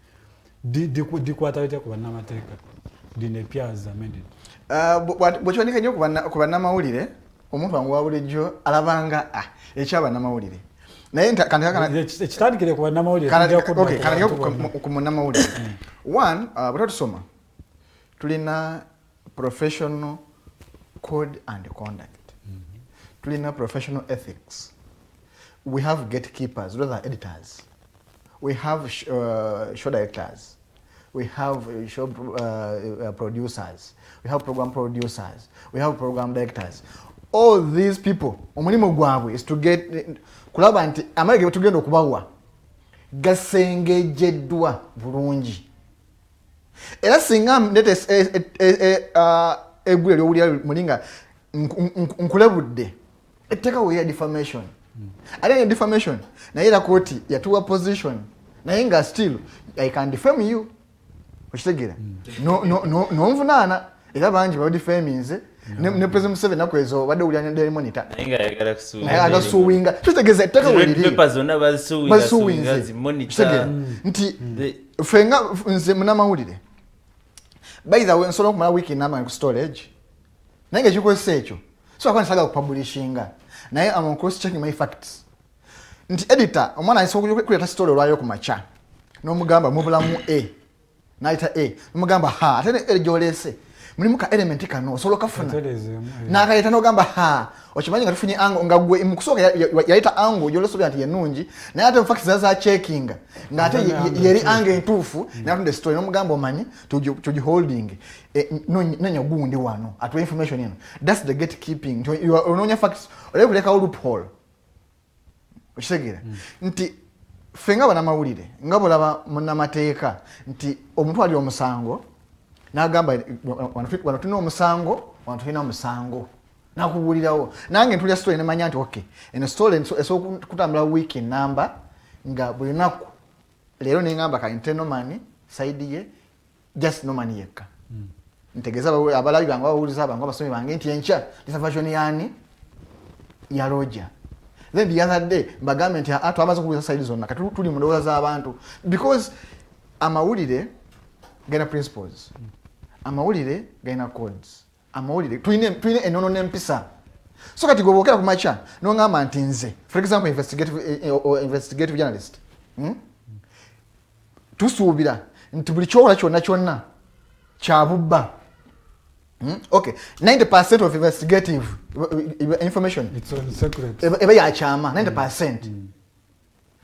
dikwata ku bannamateeka dine pyaza amended bwekiboneka nnyo ku bannamawulire omuntu wangu wa bulijjo alabanga ekyaba nnamawulire naye ekitandikire ku bannamawulire ku munnamawulire one bwetatusoma tulina professional code and conduct tulina professional ethics we have gatekeepers those are editors we have show directors we have show producers, we have program producers, we have program directors. All these people, omulimo gwabwe is to get kulaba nti amalege tugenda okubawa gasengejeddwa bulungi. Era singa ndete egule lyowulira mulinga nkulabudde etteeka we ya defamation. Ate defamation naye era kkooti yatuwa position naye nga still I can defame you. Okitegera no nvunaana era bangi ba defamings ne president Museveni nakwezo badde ulya Daily Monitor nga yagala kusuwinga aga suwinga tutegeza ettaka weliri papers zonna basuwinga zi monitor nti fenga nze munamawulire by the way nsolo okumala wiki nama ku storage nange kikozesa ekyo so akwansaga kupublishinga naye am cross checking my facts nti editor omwana ayinza kuleta story olwayo ku macha n'omugamba mubulamu naita mugamba ha ate ejolese mulimu ka element kano solo kafuna nakaleta nogamba ha okimanyi nga tufunye ango nga gwe mukusoka yaita ango jolese byanti yenungi naye ate facts zaza checking nga ate yeri ange entufu na tunde story nomugamba omanyi tuji holding nanya gundi wano atwa information ino that's the gatekeeping you are ononya facts olebuleka loophole okitegera nti fenga banamawulire ngabulaba munnamateeka nti omuntu ali omusango nagamba wanatuna omusango wanatuna omusango nakubulirawo nange ntulya story nemanya nti okay eno story kutambula wiki number nga buli naku leero nengamba ka internal money side ye just no money yekka ntegeza abalabi bange bawuliza bange abasomi bange nti encha disavation yani ya Roger. Then the other day, government atuamaze kubuza side zonna katuli mundoza za abantu because amawulire gena principles. Amawulire gena codes. Amawulire tuine enono nempisa. So kati gobokera ku macha no ngamba ntinze. For example, investigative journalist. Tusuubira nti buli kyola kyonna kyabubba Okay, 90% of investigative information it's on secret. eba ya chama 90%.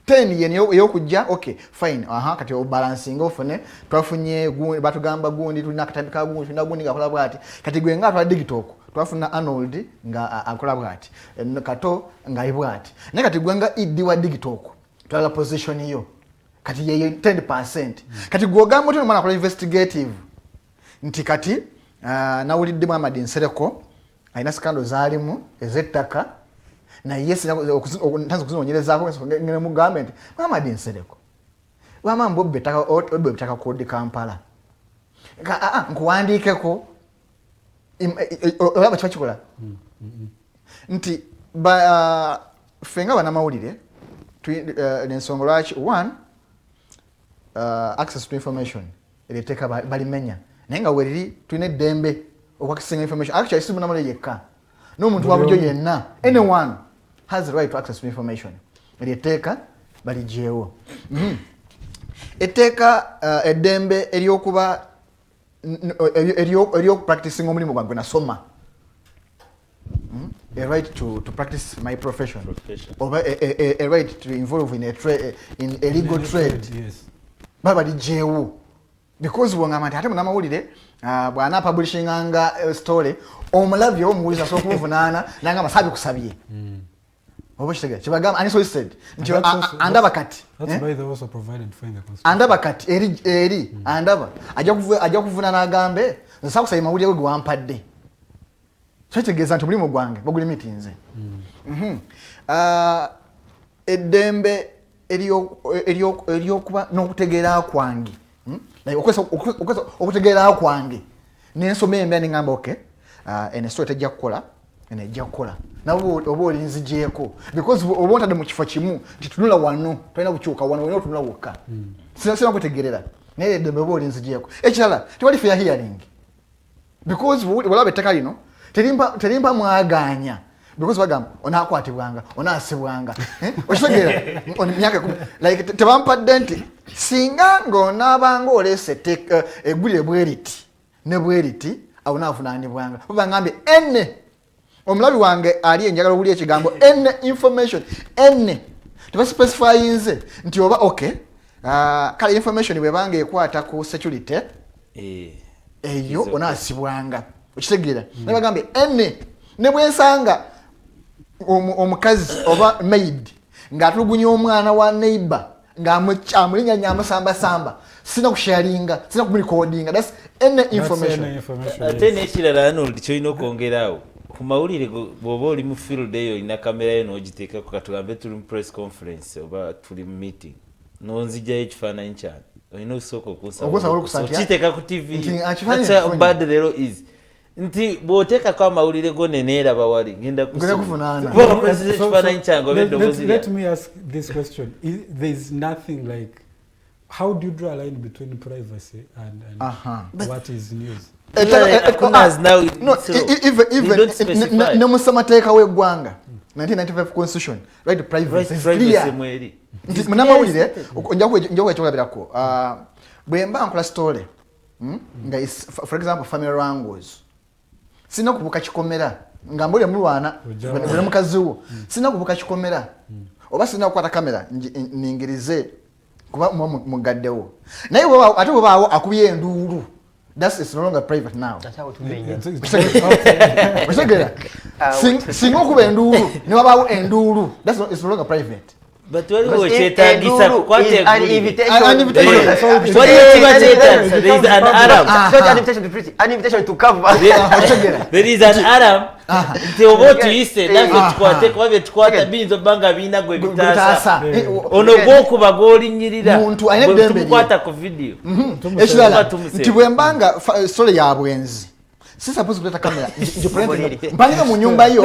10 yenyo eyokujja okay fine kati obalancing ofune twafunye batugamba gundi tulina katambika gundi tulina gundi ngakola bwati kati gwe nga twa Digitalk twafuna Arnold nga akola bwati Kato nga ibwati ne kati gwe nga idi wa Digitalk twala position hiyo kati ye 10%. Kati gwogamba tuli mwana akola investigative nti kati nawulidde Muhammad Nsereko aina skando zalimu ezettaka na yes ntanzo kuzinonyerezaako ngene mu government Muhammad Nsereko wama mbobbe taka kodi Kampala nkuwandiikeko olaba kyakikola nti fenga Bannamawulire n'ensonga lwaki one access to information etteeka balimenya naye nga weriri tulina eddembe okwakisinga information actually si Bannamawulire yekka n'omuntu wa bulijjo yenna anyone has the right to access to information. Etteeka balijeewo. Etteeka eddembe eryokuba practicing omulimu gwange nasoma. A right to practice my profession. Or a right to involve in a legal trade. Yes. Balijeewo. Because wangama ate Bannamawulire bwana publishing anga story omulabi omuwuliza sokuvunaana nanga masabi kusabye. Obashitega kibagamba ani so said nti andaba kati that's why they also provided for in the constitution andaba kati eri andaba ajja kuvuna nagambe nsa kusaba mawulire gwe wampadde kyetegeza nti mulimu gwange baguli meetings eddembe eriyo kuba n'okutegeera kwange like okutegeera kwange n'ensoma embya ningamba okay ene story tejja kukola ene jja kukola nabo obo olinzijeeko because obo ontadde mu kifo kimu titunula wano tulina kukyuka wano wano tunula wokka sina kutegerera naye eddembe obo olinzijeeko ekirala tewali fair hearing because walaba ettaka lino terimpa mwaganya because bagamba onakwatibwanga onasibwanga okitegeera myaka like tebampadde nti singa ng'onaabanga olese etteeka eggulire bweriti ne bweriti awo naavunaanibwanga babangambye enne omulabi wange ali enjagala obuli ekigambo enne information enne tebaspecifyinze nti oba okay kale information bwebanga ekwata ku security eyo onaasibwanga okitegeera ne bagambye enne ne bwensanga omukazi oba maid ng'atulugunya omwana wa neighbor ng'amulinyanya amusambasamba sina kusharinga sina kumulikodinga that's any information ate n'ekirala Arnold kyolina okwongeraawo ku mawulire bw'oba oli mu field eyo olina kamera yo n'ogiteekako katugambe tuli mu press conference oba tuli mu meeting n'onzijjayo ekifaananyi kyange olina okusooka okunsakiteeka ku tv that's bad lero is nti bw'oteekako amawulire go neneeraba wali ngenda kufunaana ekifaananyi kyange oba eddoboozi lya let me ask this question there's nothing like how do you draw a line between privacy and what is news no ssemateeka w'eggwanga 1995 constitution right to privacy is clear nti Bannamawulire nja kwekyokulabirako bwe mba nkola story nga for example family wrangles sina kubuka kikomera nga mbulire mulwana bwe mukazi wo sina kubuka kikomera oba sina kukwata kamera ningirize kuba mugaddewo naye ate bwebaawo akubye enduulu that's no longer private now. That's how to mean. Singo kuba enduulu ne wabaawo enduulu that's it's no longer private. But what do you chetagisa kukwate an invitation? What do you chetagisa? There is an Arab. Not an invitation to preach, an invitation to cover. There is an Arab. Nti oba tuyise naffe tukwate kuba bye tukwata biyinza obbanga biina gwe bitaasa ono gw'okuba gw'olinnyirira bwe tumukwata ku vidiyo ekirala nti bwe mbanga story ya bwenzi si suppose kuleta kamera mpanga mu nyumba yo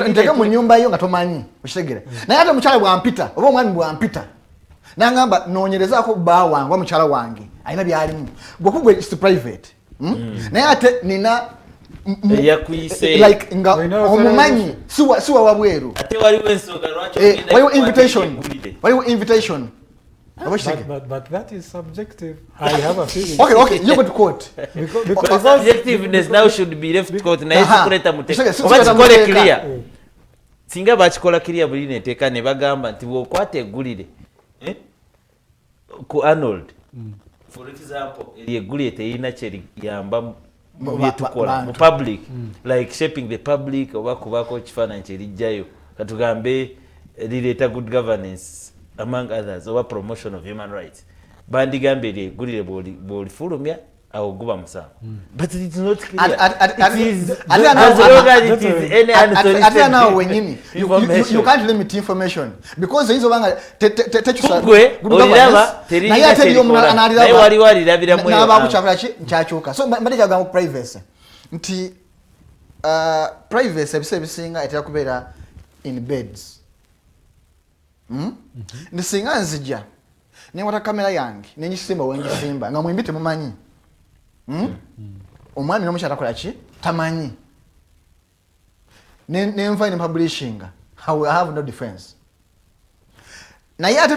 nteke mu nyumba yo nga tomanyi okitegere naye ate omukyala bwampita oba omwami bwampita nangamba noonyerezaako bba wange wa mukyala wange alina byalimu gwekugwe is private naye ate nina like nga omumanyi siwa wabweru ate waliwo ensonga lwaki waliwo invitation But that is subjective. I have a feeling. Okay, you go to court. Because subjectiveness now should be left to court. Na yesu kuleta muteko. Obakikole clear. Singa bakikola clear buli neteeka ne bagamba nti bw'okwata eggulire ku Arnold. For example, eggulire terina kye liyamba mu byetukola mu public, like shaping the public oba kubako kifaananyi kye lijjayo katugambe lireeta good governance among others oba promotion of human rights. Bandigambye eggulire bw'olifulumya awo guba musango. But it is not clear. You can't limit information because hizo banga chachuka. So mbadeja gamu privacy. Nti privacy ebisinga etera kubeera in beds. Ndisinga nzija. Ni wata kamera yange nenyisimba wengisimba nga mwimbite mumanyi. Omwami n'omusha atakola ki tamanyi nenva in publishing I have no defense. Naye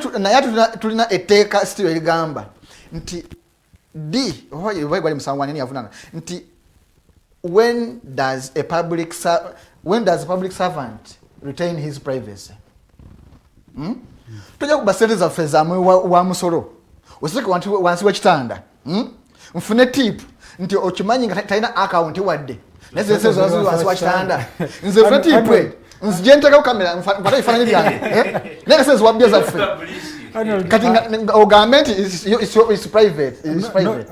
tulina etteeka still erigamba nti wali musangwani yavunana nti when does a public servant retain his privacy? Tujja kuba sente zaffe zamwe wa musolo oseke wansi w'ekitanda mfune tip nti okimanyi nga talina account wadde neze sezo wansi w'ekitanda nze mfune tip nzije nteka kamera mpata ifananye byange neze sezo wabya zaffe kati government is private.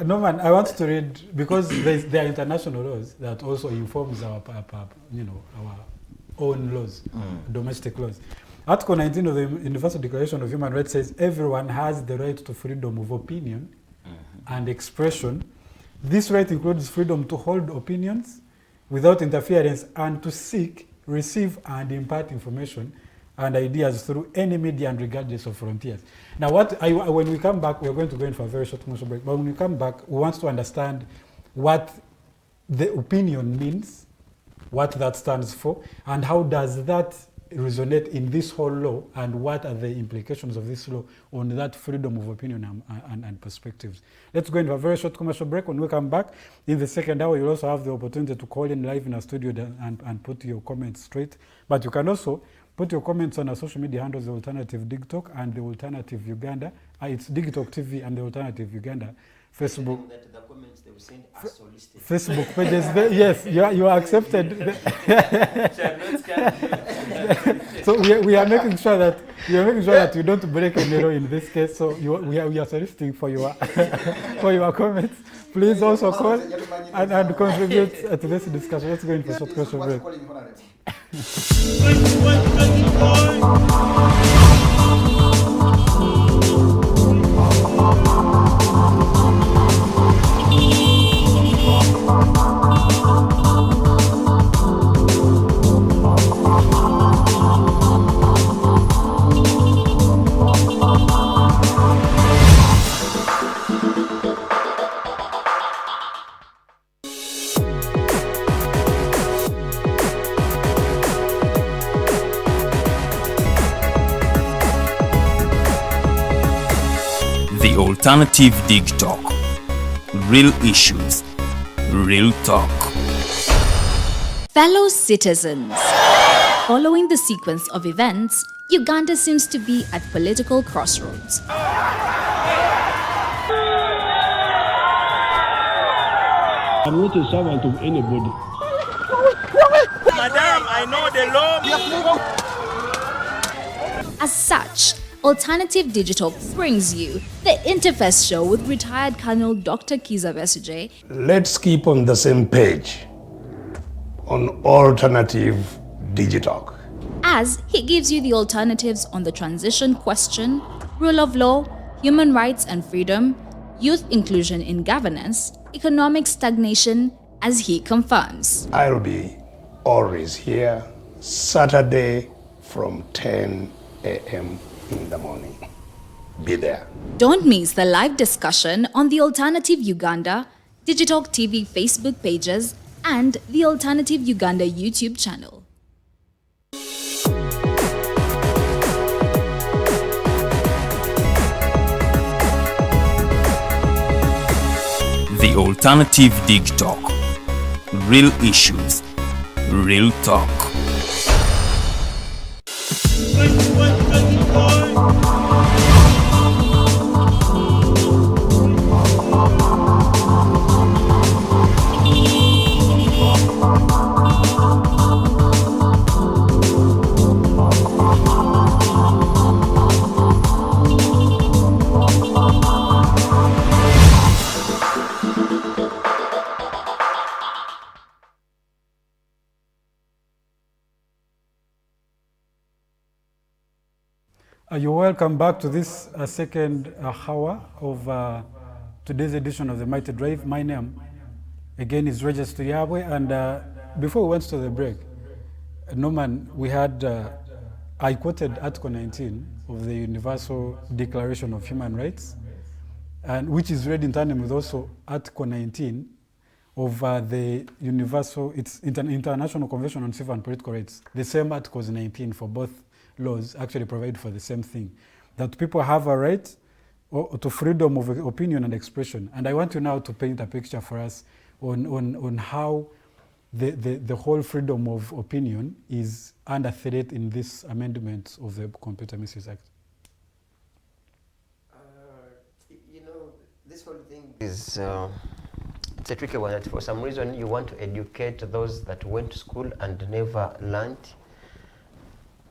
No man, I want to read because there are international laws that also informs our own laws, domestic laws. Article 19 of the Universal Declaration of Human Rights says everyone has the right to freedom of opinion and expression. This right includes freedom to hold opinions without interference and to seek, receive, and impart information and ideas through any media and regardless of frontiers. Now, when we come back, we're going to go in for a very short commercial break, but when we come back, we want to understand what the opinion means, what that stands for, and how does that resonate in this whole law, and what are the implications of this law on that freedom of opinion and perspectives. Let's go into a very short commercial break. When we come back, in the second hour, you'll also have the opportunity to call in live in our studio and put your comments straight. But you can also put your comments on our social media handles, the Alternative Digitalk and the Alternative Uganda. It's Digitalk TV and the Alternative Uganda. Facebook. The comments they will send are solicited. Facebook pages. Yes, you are accepted. So we are making sure that you don't break any law in this case. So we are soliciting for your for your comments. Please also call and contribute to this discussion. Let's go into a short question break. The Alternative Digitalk. Real issues, real talk. Fellow citizens, following the sequence of events, Uganda seems to be at political crossroads. I'm not a servant of anybody. Madam, I know the law. As such, Alternative Digital brings you the Interface Show with retired Colonel Dr. Kiza Besuje. Let's keep on the same page on Alternative Digitalk, As he gives you the alternatives on the transition question, rule of law, human rights and freedom, youth inclusion in governance, economic stagnation, as he confirms. I'll be always here Saturday from 10 a.m. in the morning. Be there. Don't miss the live discussion on the Alternative Uganda, Digitalk TV Facebook pages, and the Alternative Uganda YouTube channel. The Alternative Digitalk. Real issues, real talk. You're welcome back to this second hour of today's edition of the Mighty Drive. My name, again, is Rogers Tulyahabwe. And before we went to the break, Norman, we had, I quoted Article 19 of the Universal Declaration of Human Rights, and which is read in tandem with also Article 19 of the Universal, it's International Convention on Civil and Political Rights. The same Articles 19 for both laws actually provide for the same thing, that people have a right to freedom of opinion and expression. And I want you now to paint a picture for us on how the whole freedom of opinion is under threat in this amendment of the Computer Misuse Act. You know, this whole thing is it's a tricky one. That for some reason you want to educate those that went to school and never learned.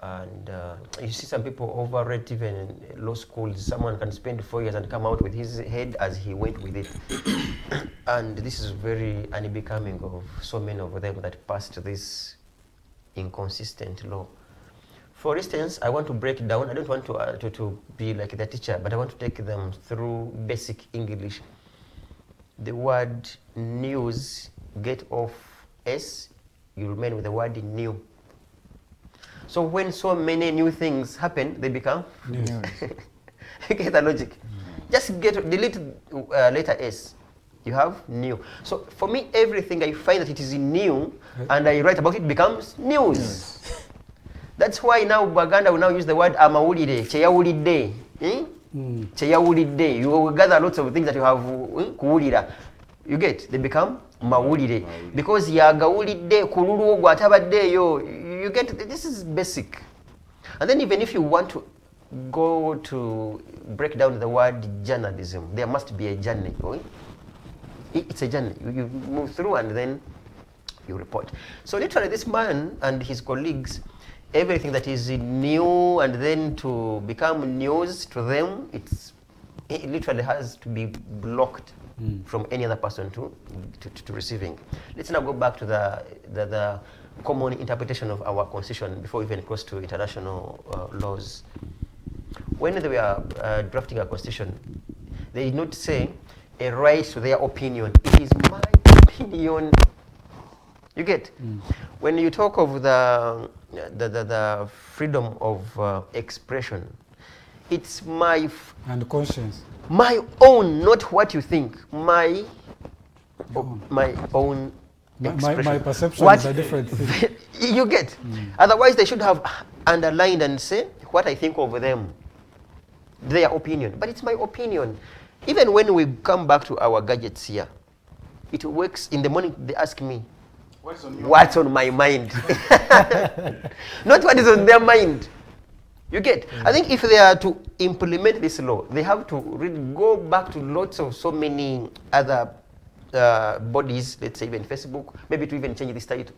And you see some people overrate even in law schools. Someone can spend 4 years and come out with his head as he went with it. And this is very unbecoming of so many of them that passed this inconsistent law. For instance, I want to break down, I don't want to be like the teacher, but I want to take them through basic English. The word news, get off S, you remain with the word new. So when so many new things happen, they become news. You get the logic? Just delete letter S. You have new. So for me, everything I find that it is new and I write about it becomes news. That's why now Baganda will now use the word amawulire, cheyawulidde. Cheyawulidde. You will gather lots of things that you have kuwulira. You get? They become mawulire. Because yagawulidde kulw'abalala atabaddeyo. You get, this is basic. And then even if you want to go to break down the word journalism, there must be a journey. It's a journey. You move through and then you report. So literally this man and his colleagues, everything that is new and then to become news to them, it literally has to be blocked from any other person to receiving. Let's now go back to the common interpretation of our constitution before we even cross to international laws. When they were drafting our constitution, they did not say a right to their opinion. It is my opinion. You get? When you talk of the freedom of expression, it's my and conscience. My own, not what you think. My own expression. My perceptions are different. You get? Otherwise, they should have underlined and say what I think of them, their opinion. But it's my opinion. Even when we come back to our gadgets here, it works. In the morning, they ask me, what's on my mind? Not what is on their mind. You get? I think if they are to implement this law, they have to really go back to lots of so many other bodies, let's say even Facebook, maybe to even change this title.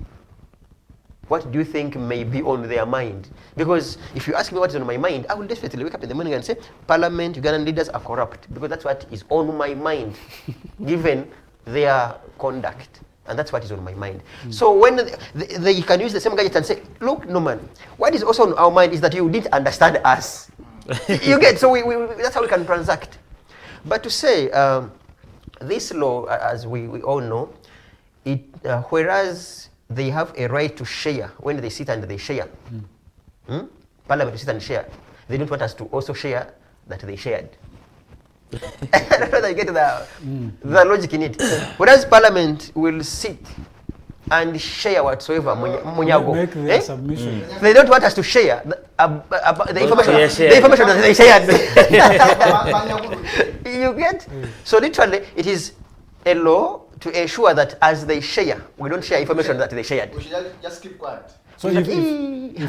What do you think may be on their mind? Because if you ask me what is on my mind, I will definitely wake up in the morning and say, Parliament, Ugandan leaders are corrupt, because that's what is on my mind, given their conduct. And that's what is on my mind. So when they can use the same gadget and say, look, Norman, what is also on our mind is that you didn't understand us. You get? So that's how we can transact. But to say, this law, as we all know, whereas they have a right to share when they sit and they share, Parliament to sit and share, they don't want us to also share that they shared. I don't know that you get the logic in it. Whereas Parliament will sit and share whatsoever. Make their submission. They don't want us to share the information that they shared. You get? So literally, it is a law to ensure that as they share, we don't share information that they shared. We should just keep quiet. So if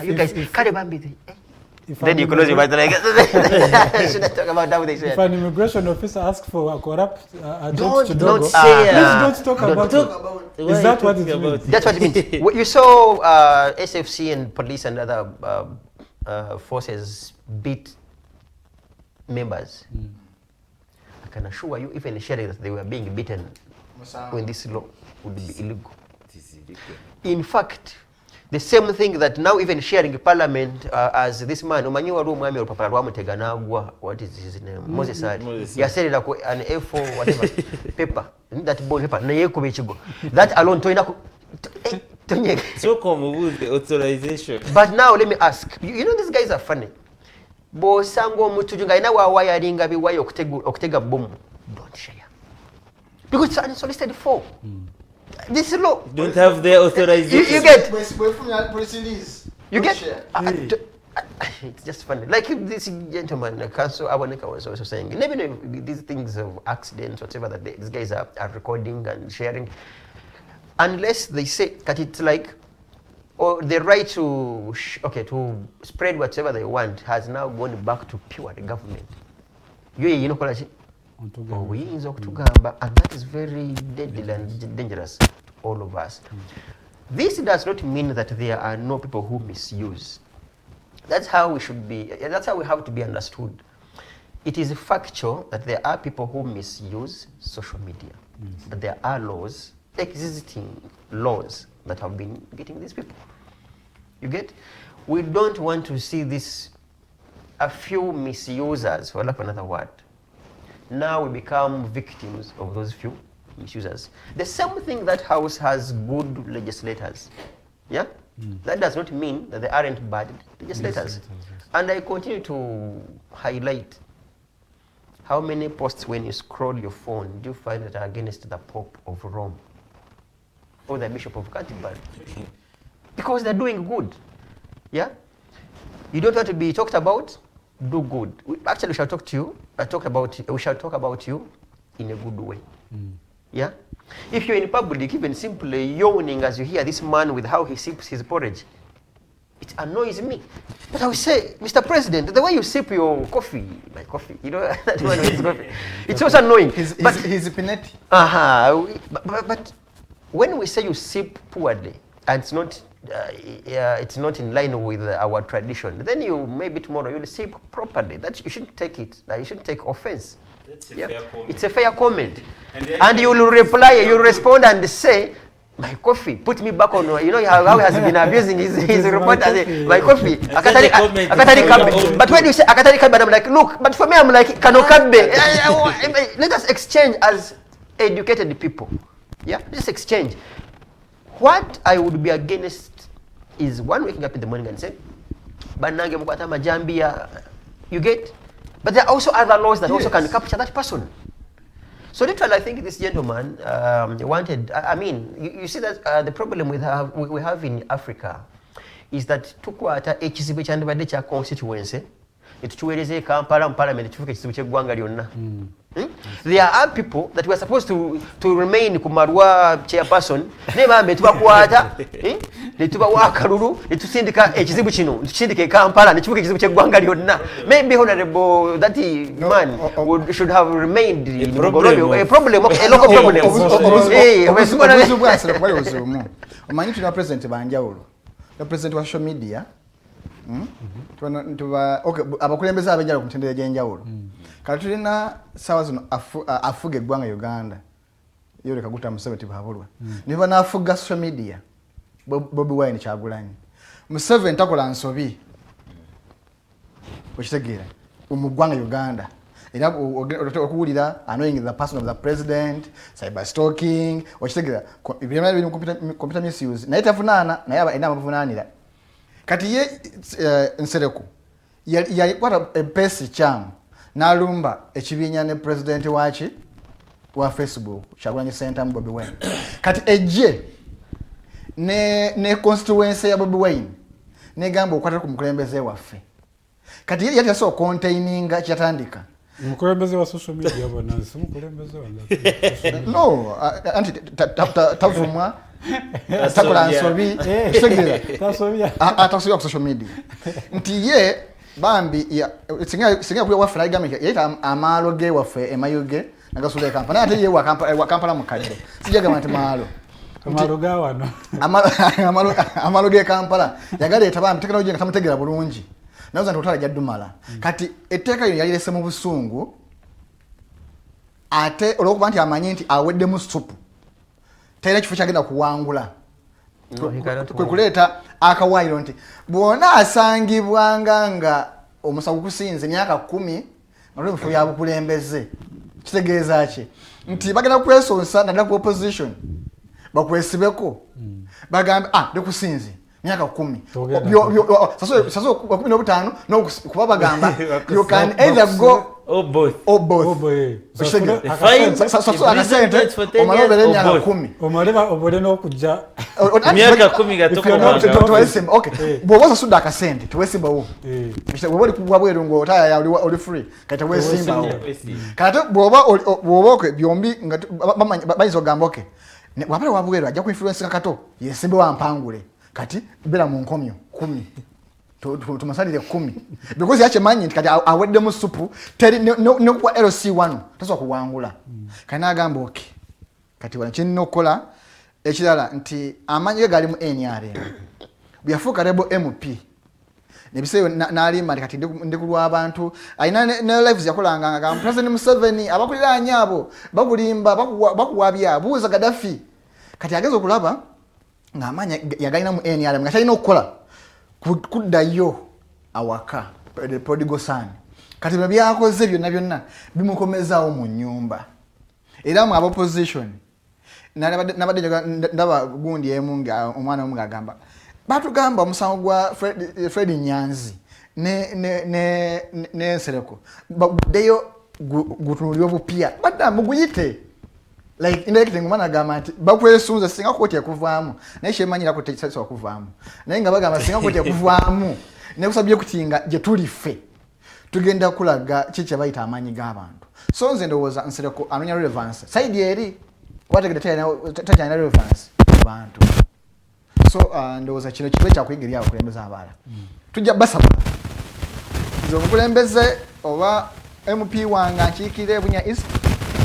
you guys then you close your mouth like should I talk about that they shared? If an immigration officer asks for a corrupt don't say please don't talk about it. Is that what it means? That's what it means. You saw SFC and police and other forces beat members. I can assure you, even sharing that they were being beaten when this law would be illegal. In fact, the same thing that now even sharing parliament as this man, what is his name? Moses Arnold. He said an A4 whatever paper, that bond paper. That alone so come with the authorization. But now let me ask, you know these guys are funny. Bo sango mutujunga ina wa wiring biwaye okutega bomb. Don't share. Because it's unsolicited for. This law don't have their authorization. You get. You get. It's just funny. Like this gentleman, Council Awaneka was also saying, maybe these things of accidents, whatever that these guys are recording and sharing, unless they say that it's like, or the right to to spread whatever they want has now gone back to pure the government. You know what and that is very deadly and dangerous to all of us. This does not mean that there are no people who misuse. That's how we should be. That's how we have to be understood. It is factual that there are people who misuse social media, but there are laws, existing laws that have been getting these people. You get? We don't want to see this, a few misusers, for lack of another word. Now we become victims of those few misusers. The same thing, that house has good legislators. Yeah? That does not mean that they aren't bad legislators. And I continue to highlight how many posts when you scroll your phone do you find that are against the Pope of Rome or the Bishop of Canterbury. Because they're doing good. Yeah? You don't want to be talked about? Do good. Actually, we shall talk to you. We shall talk about you in a good way. Yeah? If you're in public, even simply yawning as you hear this man with how he sips his porridge, it annoys me. But I will say, Mr. President, the way you sip your coffee, my coffee, you know, that one is coffee. It's also annoying. He's pinetti. But when we say you sip poorly, and it's not in line with our tradition, then you maybe tomorrow you'll sip properly. That you shouldn't take it. You shouldn't take offense. It's a fair comment. And you will reply, you will respond and say, my coffee, put me back on, you know how he has been abusing his report as my coffee. But when you say Akatari Kabe, I'm like, look, but for me, I'm like, Kano Kabe. Let us exchange as educated people. Yeah, let's exchange. What I would be against is one waking up in the morning and say, Banange Mukwata Majambia, you get? But there are also other laws that also can capture that person. So literally, I think this gentleman wanted, I mean, you see that the problem we have in Africa is that tukwata ekizibu kyandibadde kya constituency netukiweereza Kampala mu parliament kifuuka ekizibu ky'eggwanga lyonna. There are people that were supposed to remain ku Marwa chairperson ne bambe tubakwata ne tubawa akalulu ne tusindika ekizibu kino tukisindika Kampala ne kifuuka ekizibu ky'eggwanga lyonna. Maybe honorable that man should have remained in a problem, a local problem. Omanyi tuna president banjawulo. The president wa social media abakulembeze abenjala ku mitendera gy'enjawulo. Kati tulina sawa zino afuga eggwanga Uganda Yoweri Kaguta Museveni Bahabulwa ne banaafuga social media Bobi Wine Kyagulanyi. Museveni takola nsobi okitegeera mu ggwanga Uganda. Era okuwulira annoying the person of the president, cyber stalking, okitegeera ebirema biri mu computer misuse naye tavunaana naye aba enama kuvunaanira. Kati ye Nsereko yakwata empesi kyamu n'alumba ekibiina ne president wa Facebook Kyagulanyi Center mu Bobi Wine. Kati ejje ne constituency ya Bobi Wine negamba okwata ku mukulembeze waffe. Kati yali yaso containinga kyatandika Mukulembeze wa social media bwana, si mukulembeze wanga. No, anti tavumwa takola nsobi segera. Tasobi ku social media. Nti ye bambi ya singa kuya wafuna igame yeta amaloge wafe emayoge nagasule kampani ate ye wa kampala mukadde. Sijaga mate malo. Amaloga wano. Amaloge kampala yagale etabambi technology nga tamutegera bulungi. Nazo ntotala jaddumala. Kati etteeka lino yalirese mu busungu ate olwokuba nti amanyi nti awedde mu supu tayina kifo kyagenda kuwangula. Kwe kuleeta akawaayiro nti bw'ona asangibwanga nga omusawo kusinze emyaka 10 nga tuli mu bifo bya bukulembeze kitegeeza ki nti bagenda kwesonsa naddala ku opposition bakwesibeko bagambe ndikusinze myaka 10 saso 15 no kuba bagamba you can either go or both saso akasente omalobere myaka 10 omaleba obole n'okujja myaka 10 gatoka tuwesimba okay bwoboza suda akasente tuwesimba wo bwoboli kubwa bweru ngo taya ya oli free kata wesimba wo kata bwoba byombi nga bayizo gamba okay wapale wabweru ajja ku influence Kato yesimbe wampangule kati bela mu nkomyo 10 tumasalire 10 because yache manyi kati awedde mu supu teri no kwa LC1 taswa kuwangula kana agamba okay kati wana kinno kola ekirala nti amanyi gali mu NRM byafuka rebo MP nebiseyo nali mali kati ndikulwa abantu aina ne lives yakolanga nga President Museveni abakulira anyabo bakulimba bakuwabya buza Gaddafi kati agezo kulaba ngamanya yagalina mu NRM nga talina okukola kuddayo awaka prodigal son kati byakoze byonna bimukomezaawo mu nyumba era mu opposition nabadde ndaba gundi emu nga omwana omu agamba batugamba omusango gwa Fred Nyanzi ne Nsereko baguddeyo gutunulyo bupya badda muguyite like indirecting mwana agamba nti bakwesunza singa koti yakuvaamu naye shemanyira ko tekisa okuvaamu naye nga bagamba singa koti yakuvaamu ne kusabye kutinga je tulife tugenda kulaga chiche bayita amanyi g'abantu so nze ndowooza Nsereko anonya relevance side eri wategedde relevance abantu so ndowooza kino kibe kyakuyigira abakulembeze abalala tujja basaba nze omukulembeze oba MP wanga nkiikire bunya east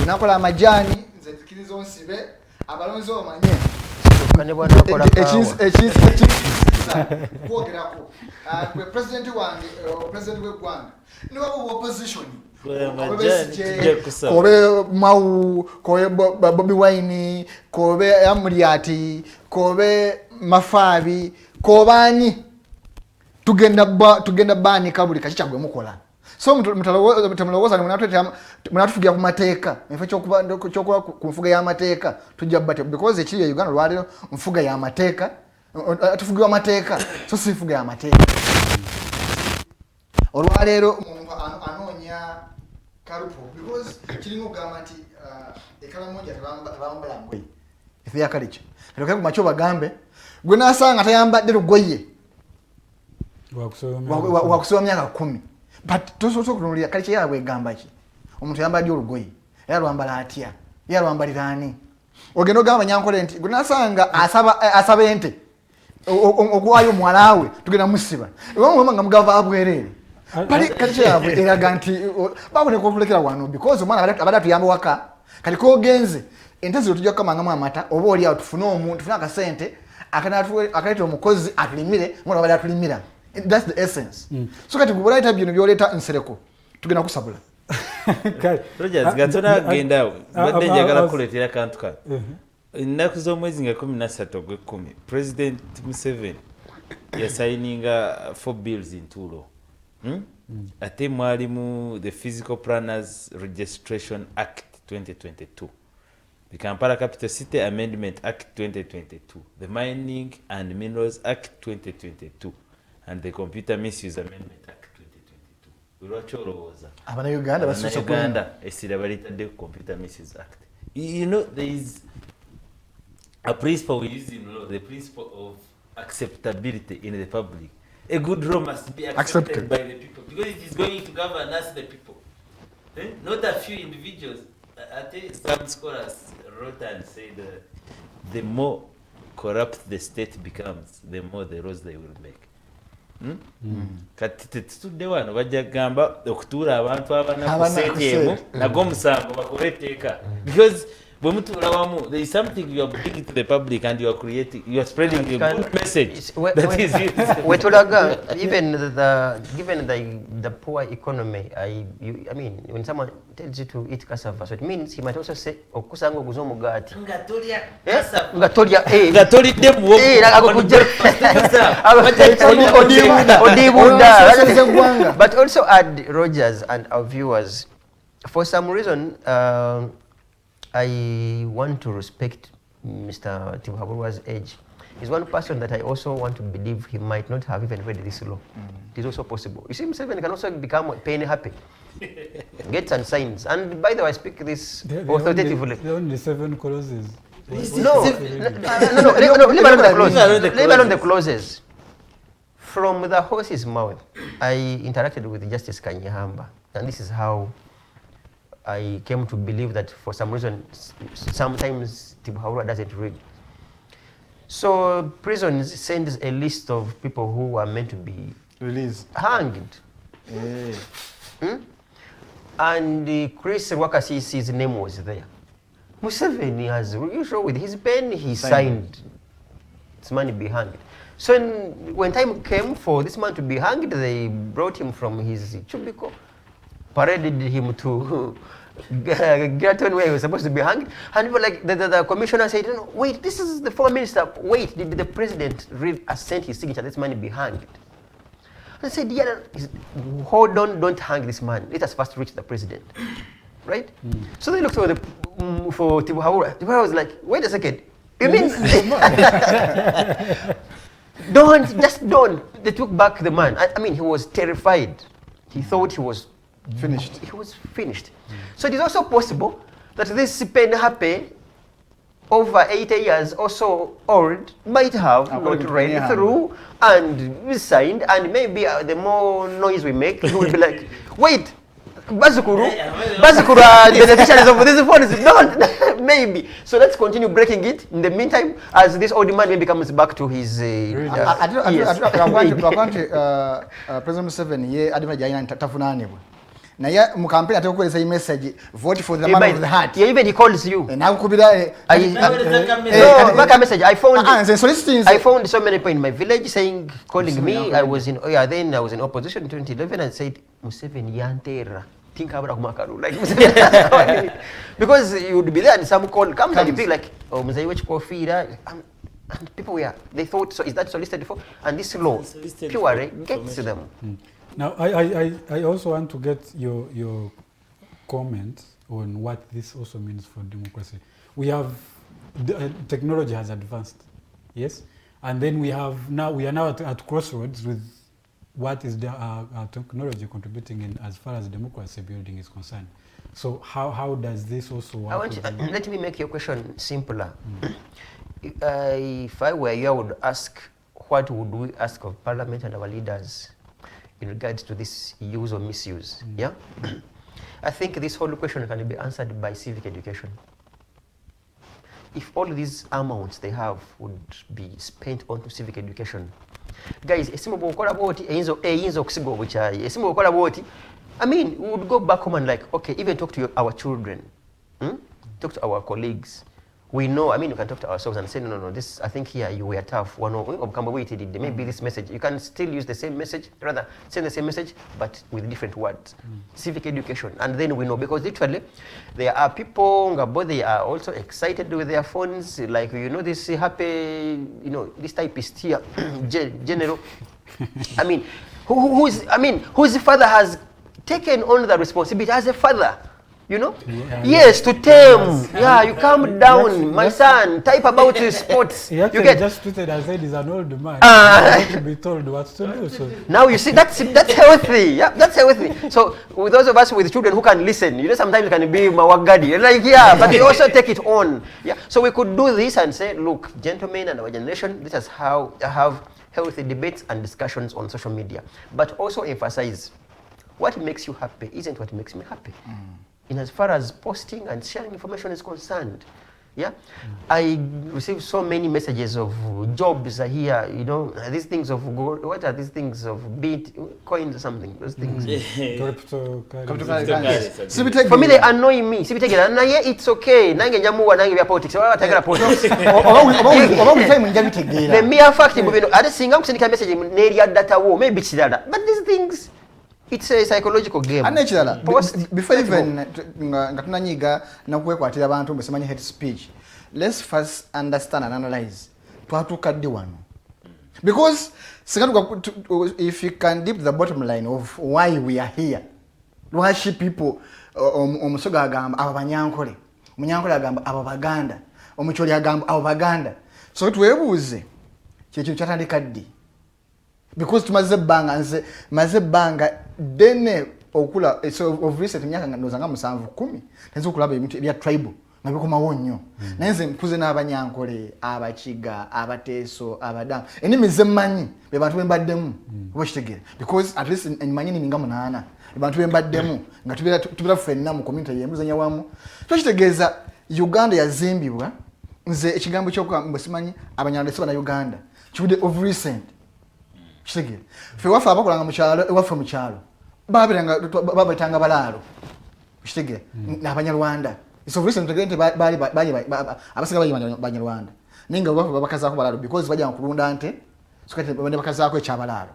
tunakola amajani nze nzikiriza onsibe abalonzi omanye kwogerako kwe president wange president w'eggwanga niba ku opposition kobe Mau kobe Bobi Wine kobe Amuriati kobe Mafabi kobani tugenda bani kabuli kachichagwe mukola so mutalowoza munatufugia ku mateeka efa kyokuba ku nfuga ya mateeka tujja bate because ekiri ya Uganda lwalero nfuga ya mateeka tufugiwa mateeka so si nfuga ya mateeka olwalero omuntu anonya karupo because kiri ngogamba nti ekala moja tabambala ngoyi ife yakalicho kero macho bagambe gwe nasanga tayambadde lugoye wakusoma myaka 10 but tososo kunulira kalicho yabwe gamba ki omuntu yambadde olugoye yalwambala atya yalwambalirani ogendo gamba nyankole nti gwe nasanga asaba ente ogwayo mwalawe tugenda musiba bamwe nga mugava abwerere bali kalicho yabwe eraga nti babone ko kulekera wano because omwana abadatu yamba waka kali ko genze ente ziro tujja kamanga amata oba oli atufuna omuntu tufuna akasente akaleta omukozi atulimire mwana abadatu tulimira that's the essence so kati gubulaita bino byoleta Nsereko tugenda kusabula Rogers gatona genda badde njagala kuletera kantu ka ennaku z'omwezi nga 13 ogw'ekumi President Museveni yasayininga 4 bills in Tulo ate mwalimu the Physical Planners Registration Act 2022, the Kampala Capital City Amendment Act 2022, the Mining and Minerals Act 2022, and the Computer Misuse Amendment Act 2022. Ulwachoroza abana Uganda basusa Uganda esira balitadde Computer Misuse Act. You know, there is a principle we use in law, the principle of acceptability in the public. A good law must be accepted by the people because it is going to govern us, the people. Not a few individuals. I think some scholars wrote and said the more corrupt the state becomes, the more the laws they will make. Kati tetutudde wano bajja kugamba okutuula abantu abanaku sente emu nago omusango bakola etteeka. Because when mutuula wamu, there is something you are bringing to the public and you are creating, you are spreading a good message. Wetulaga, even given the poor economy, I mean, when someone tells you to eat cassava, so it means he might also say, "Okusango guzo mugati." Ngatolia cassava. Ngatolia, ngatolidde muwo. But also add Rogers and our viewers, for some reason, I want to respect Mr. Tumuhimbisse's age. He's one person that I also want to believe he might not have even read this law. It is also possible. You see, Museveni can also become penny happy. Get and signs. And by the way, I speak this authoritatively. There are only 7 clauses. No, leave alone the clauses. From the horse's mouth, I interacted with Justice Kanyahamba, and this is how I came to believe that for some reason, sometimes Tumuhimbise doesn't read. So prison sends a list of people who are meant to be released, hanged. And Chris Wakasi's name was there. Museveni has usual with his pen, he signed this man to be hanged. So when time came for this man to be hanged, they brought him from his chubiko, paraded him to Graton where he was supposed to be hanged. And people like the commissioner said, no, wait, this is the former minister. Wait, did the president really assent his signature this man be hanged? And said, yeah, hold on, don't hang this man. Let us first reach the president. Right? So they looked for Tumuhimbise. Tumuhimbise was like, wait a second. You mean don't. They took back the man. I mean, he was terrified. He thought he was finished. He was finished. So it is also possible that this Penhape, over 80 years or so old, might have not read through and signed, and maybe the more noise we make, he will be like, wait, Bazukuru, beneficiaries of this phone is not, maybe. So let's continue breaking it. In the meantime, as this old man maybe comes back to his... President Museveni, ye adima jaina tafunanibwe. Na ya mukampeni atakueleza hii message, vote for the man of the heart. Yeah, even he calls you. Na ukubira message. I found so many people in my village saying, calling me. I was in opposition in 2011 and said, Museveni yantera. Think about Makaru, like because you would be there and some call comes and you be like, oh, Mzaiwech coffee, and people they thought, so is that solicited for? And this law purely gets to them. Now, I also want to get your comment on what this also means for democracy. We have technology has advanced, yes, and then we are now at crossroads with what is our technology contributing in as far as democracy building is concerned. So how does this also work? Let me make your question simpler. If I were you, I would ask, what would we ask of Parliament and our leaders in regards to this use or misuse? Yeah, I think this whole question can be answered by civic education. If all these amounts they have would be spent onto civic education, guys, I mean, we would go back home and like, okay, even talk to our children, talk to our colleagues. We know, I mean, you can talk to ourselves and say, no, this, I think here you were tough. Maybe this message, you can still use the same message, rather send the same message, but with different words. Civic education. And then we know, because literally, there are people, they are also excited with their phones, like, this happy, this typist here, general. I mean, whose father has taken on the responsibility as a father. Yes, to tame. You calm down, my son. Type about sports. He actually just tweeted and said he's an old man. He has to be told what to do. So now you see, that's healthy. Yeah, that's healthy. So with those of us with children who can listen, sometimes you can be mawagadi. Like, but you also take it on. Yeah. So we could do this and say, look, gentlemen and our generation, this is how I have healthy debates and discussions on social media. But also emphasize, what makes you happy isn't what makes me happy. In as far as posting and sharing information is concerned. Yeah, I receive so many messages of jobs are here, you know, these things of gold, what are these things of coins or something, those things. For me, they annoy me. It's okay. Politics. The mere fact, I just sing out message, maybe it's that. But these things, it's a psychological game. Before even hate speech, let's first understand and analyze. Because if you can dip the bottom line of why we are here, why people omusoga agamba ababanyankole, munyankole agamba ababaganda, omucholi agamba ababaganda. So twebuuze kyekyo kyatandika ddi. Because tumaze banga dene okula so of recent myaka ndozanga musanvu 10 nenzo kulaba ebintu ebya tribal nabikoma wonnyo nenze mpuze n'abanyankole abakiga abateso abadamu enimi zemanyi be bantu bembaddemu obakitegera because at least enmanyi ninga munana be bantu bembaddemu nga tubira fenna mu community yemuzanya wamu tukitegeeza Uganda yazimbibwa nze ekigambo ky'okuba mbesimanyi abanyarwanda sibana Uganda kibude of recent kitegera fe wafa abakolanga mu kyalo wafa mu kyalo babatanga balalo kitegera n'abanyarwanda so recent tegente bali abasiga bali banyarwanda ninga wafa bakazaako balalo because bajja kulunda ante sukate bane bakazaako ekyabalalo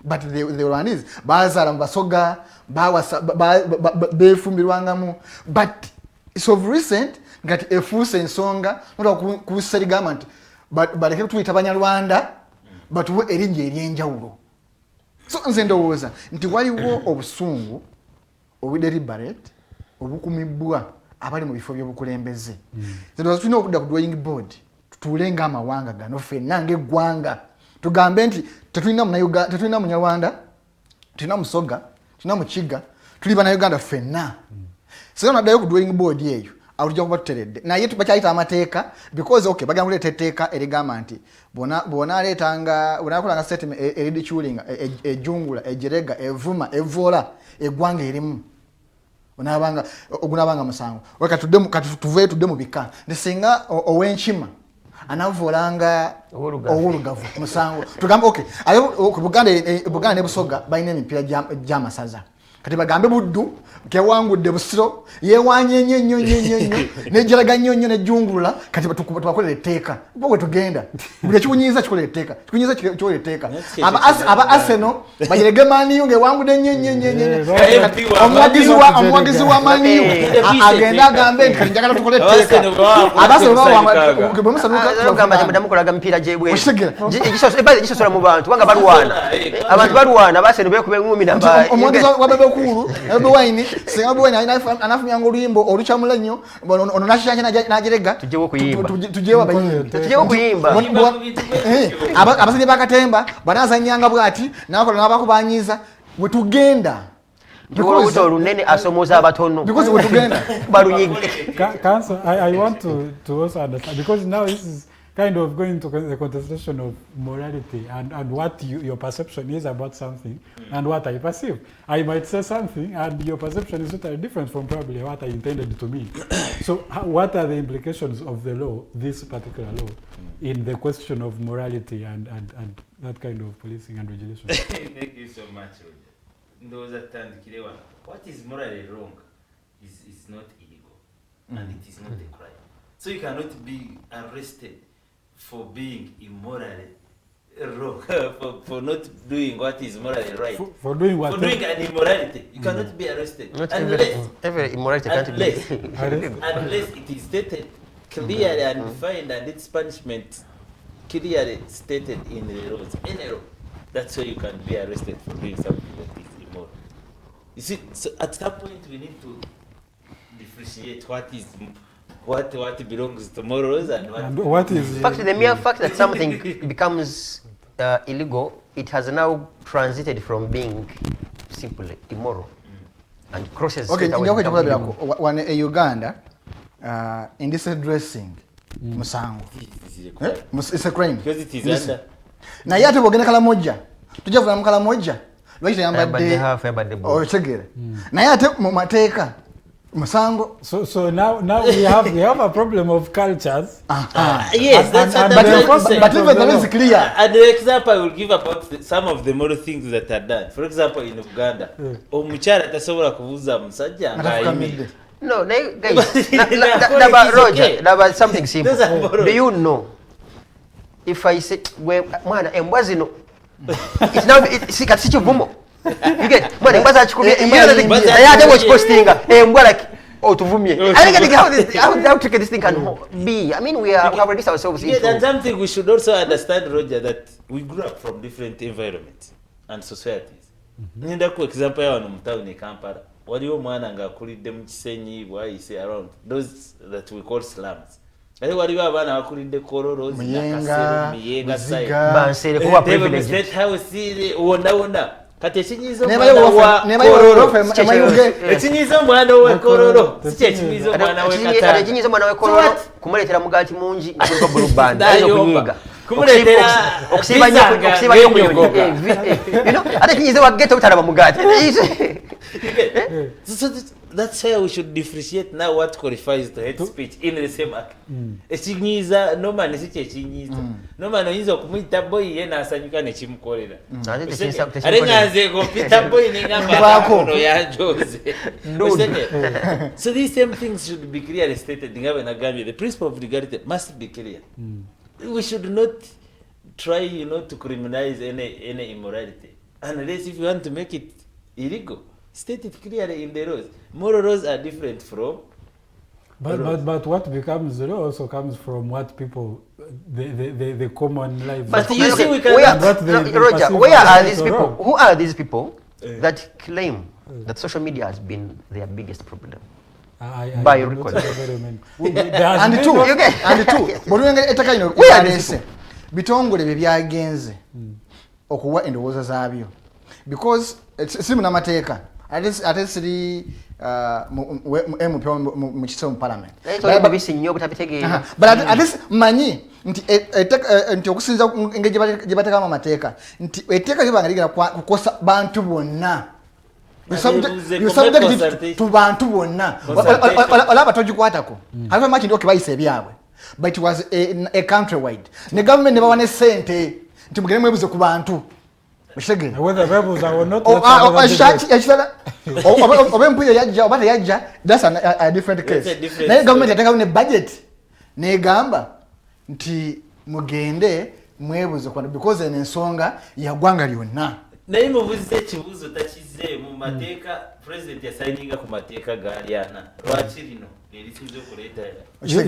but the one is bazala mbasoga befumbirwangamu but it's of recent ngati efuse ensonga nota kuseri government but baleke tuyita abanyarwanda but we erinje eryenjawulo. So nze ndowooza nti waliwo obusungu obudeliberate obukumibwa abali mu bifo by'obukulembeze. Ndowooza tulina okudda ku drawing board tutuulenga amawanga gano ffenna ng'eggwanga tugambe nti tetulina munyarwanda, tulina musoga, tulina mukiga, tuli bannayuganda ffenna. Sero naddayo ku drawing board eyo awulija kuba tuteredde naye bakyayita amateeka because okay bagamba kuleeta etteeka erigamba nti bona akolanga statement eridiculing ejungula ejirega evuma evola eggwanga erimu ogunabanga musango katuve tudde mu bika nesinga ow'enkima anavolanga owolugavu musango tugamba okay Buganda ne Busoga balina emipiira gy'amasaza kati bagambe Buddu kewangudde Busiro yewanye nnyo nejiraga nnyo nejungulula kati tubakolera etteeka bwe tugenda buli kikunyiza kikolera etteeka kikunyiza kikolera etteeka aba Arsenal bayirege maniyo ngewangudde nnyo omwagizi wa maniyo agenda agambe kati njagala tukolera etteeka Arsenal bagamba mudamukolaga mpira jebwe egisosora mu bantu banga abantu balwana Arsenal bekube ngumi namba omwagizi wa Bebekulu Bebewine singa bwe anafumya ngoluyimbo oluchamula nnyo ono nashishanya najirega tujewo kuyimba tujewo kuyimba abasajja bakatemba banazanyanga bwati nakola nabakubanyiza we tugenda because olunene asomoza abatono because we tugenda balunyige. Council, I want to also understand because now this is kind of going to the contestation of morality and what your perception is about something and what I perceive. I might say something and your perception is totally different from probably what I intended to mean. So what are the implications of the law, this particular law, in the question of morality and that kind of policing and regulation? Thank you so much, Roger. What is morally wrong is not illegal and it is not a crime. So you cannot be arrested for being immorally wrong, for not doing what is morally right. For doing what? For doing an immorality. You cannot be arrested. Not every immorality can't be. Unless it is stated clearly and defined and its punishment clearly stated in the laws. Any law. That's why you can be arrested for doing something that is immoral. You see, so at that point we need to differentiate what belongs to morals and what is. In fact, the mere fact that something becomes illegal, it has now transited from being simply immoral and crosses. Okay, when a Uganda, indecent dressing, musango, it's a crime because it is under. Na yate bogena kala moja, tujavuna mkala moja, lwaki yambadde okitegere naye ate mu mateeka musango. So now we have a problem of cultures. Yes, that's but even that is clear. And the example I will give about some of the moral things that are done. For example, in Uganda, omukyala tasobola kubuuza musajja ng'ayimidde. No, guys, about something simple. Do you know, if I say, mwana embwa zino, it's now, si kivumo. You get, mwana embwa zachikubye, naye ate bw'okipostinga, embwa like, otuvumye. I think how tricky this thing can be. I mean, we have released ourselves into. Yeah, and something we should also understand, Roger, that we grew up from different environments and societies. Nenda ku example ya wano mutawuni Kampala. Waliwo mwana ng'akulidde mu Kisenyi bwayise around those that we call slums. Ate waliwo abaana bakulidde Kololo, Miyenga, Nsereko wa privilege. State House wonna. Kati ekinyizo ekinyizo omwana w'ekololo si kyekinyizo omwana w'ekatala. Ekinyizo omwana w'ekololo kumuleetera mugaati mungi nga blue band kunyiga. Okusiiba nnyo ku ate ekinyizo wa ghetto butalaba mugaati. So that's why we should differentiate now what qualifies to hate speech in the same act. Ekinyiza normally si kyekinyizo. Normally oyinza okumuyita boy ye n'asanyuka ne kimukolera. Ate nga nze ng'opita boy ne ngamba ono yajoze. So these same things should be clearly stated. Nga bwe nagambye, the principle of legality must be clear. We should not try, to criminalize any immorality. Unless if you want to make it illegal, state it clearly in the laws. Moral laws are different from. But what becomes the law also comes from what people, the common life. But you see, Roger, where are these people? Who are these people that claim that social media has been their biggest problem? By record. And two. Where are these people? Bitongole bebyagenze okuwa endowooza zaabyo because si munamateeka ate siri MP mu kiso mu parliament but at least manyi nti okusinza engeri gye bateekamu amateeka nti etteeka libanga ligenda kukosa bantu bonna tu bantu bonna olaba togikwatako ate maki ndi okibayisa ebyabwe. But it was a countrywide. The government never wanted sente to begin with the Kubantu. Whether rebels are or not. That's a different case. The government had a budget. Negamba nti mugende mwebuze because en ensonga yagwanga lyonna. Naye mubuze ekibuuzo takize mu mateeka president yasayininga ku mateeka g'alyana lwaki lino erituze okuleeta.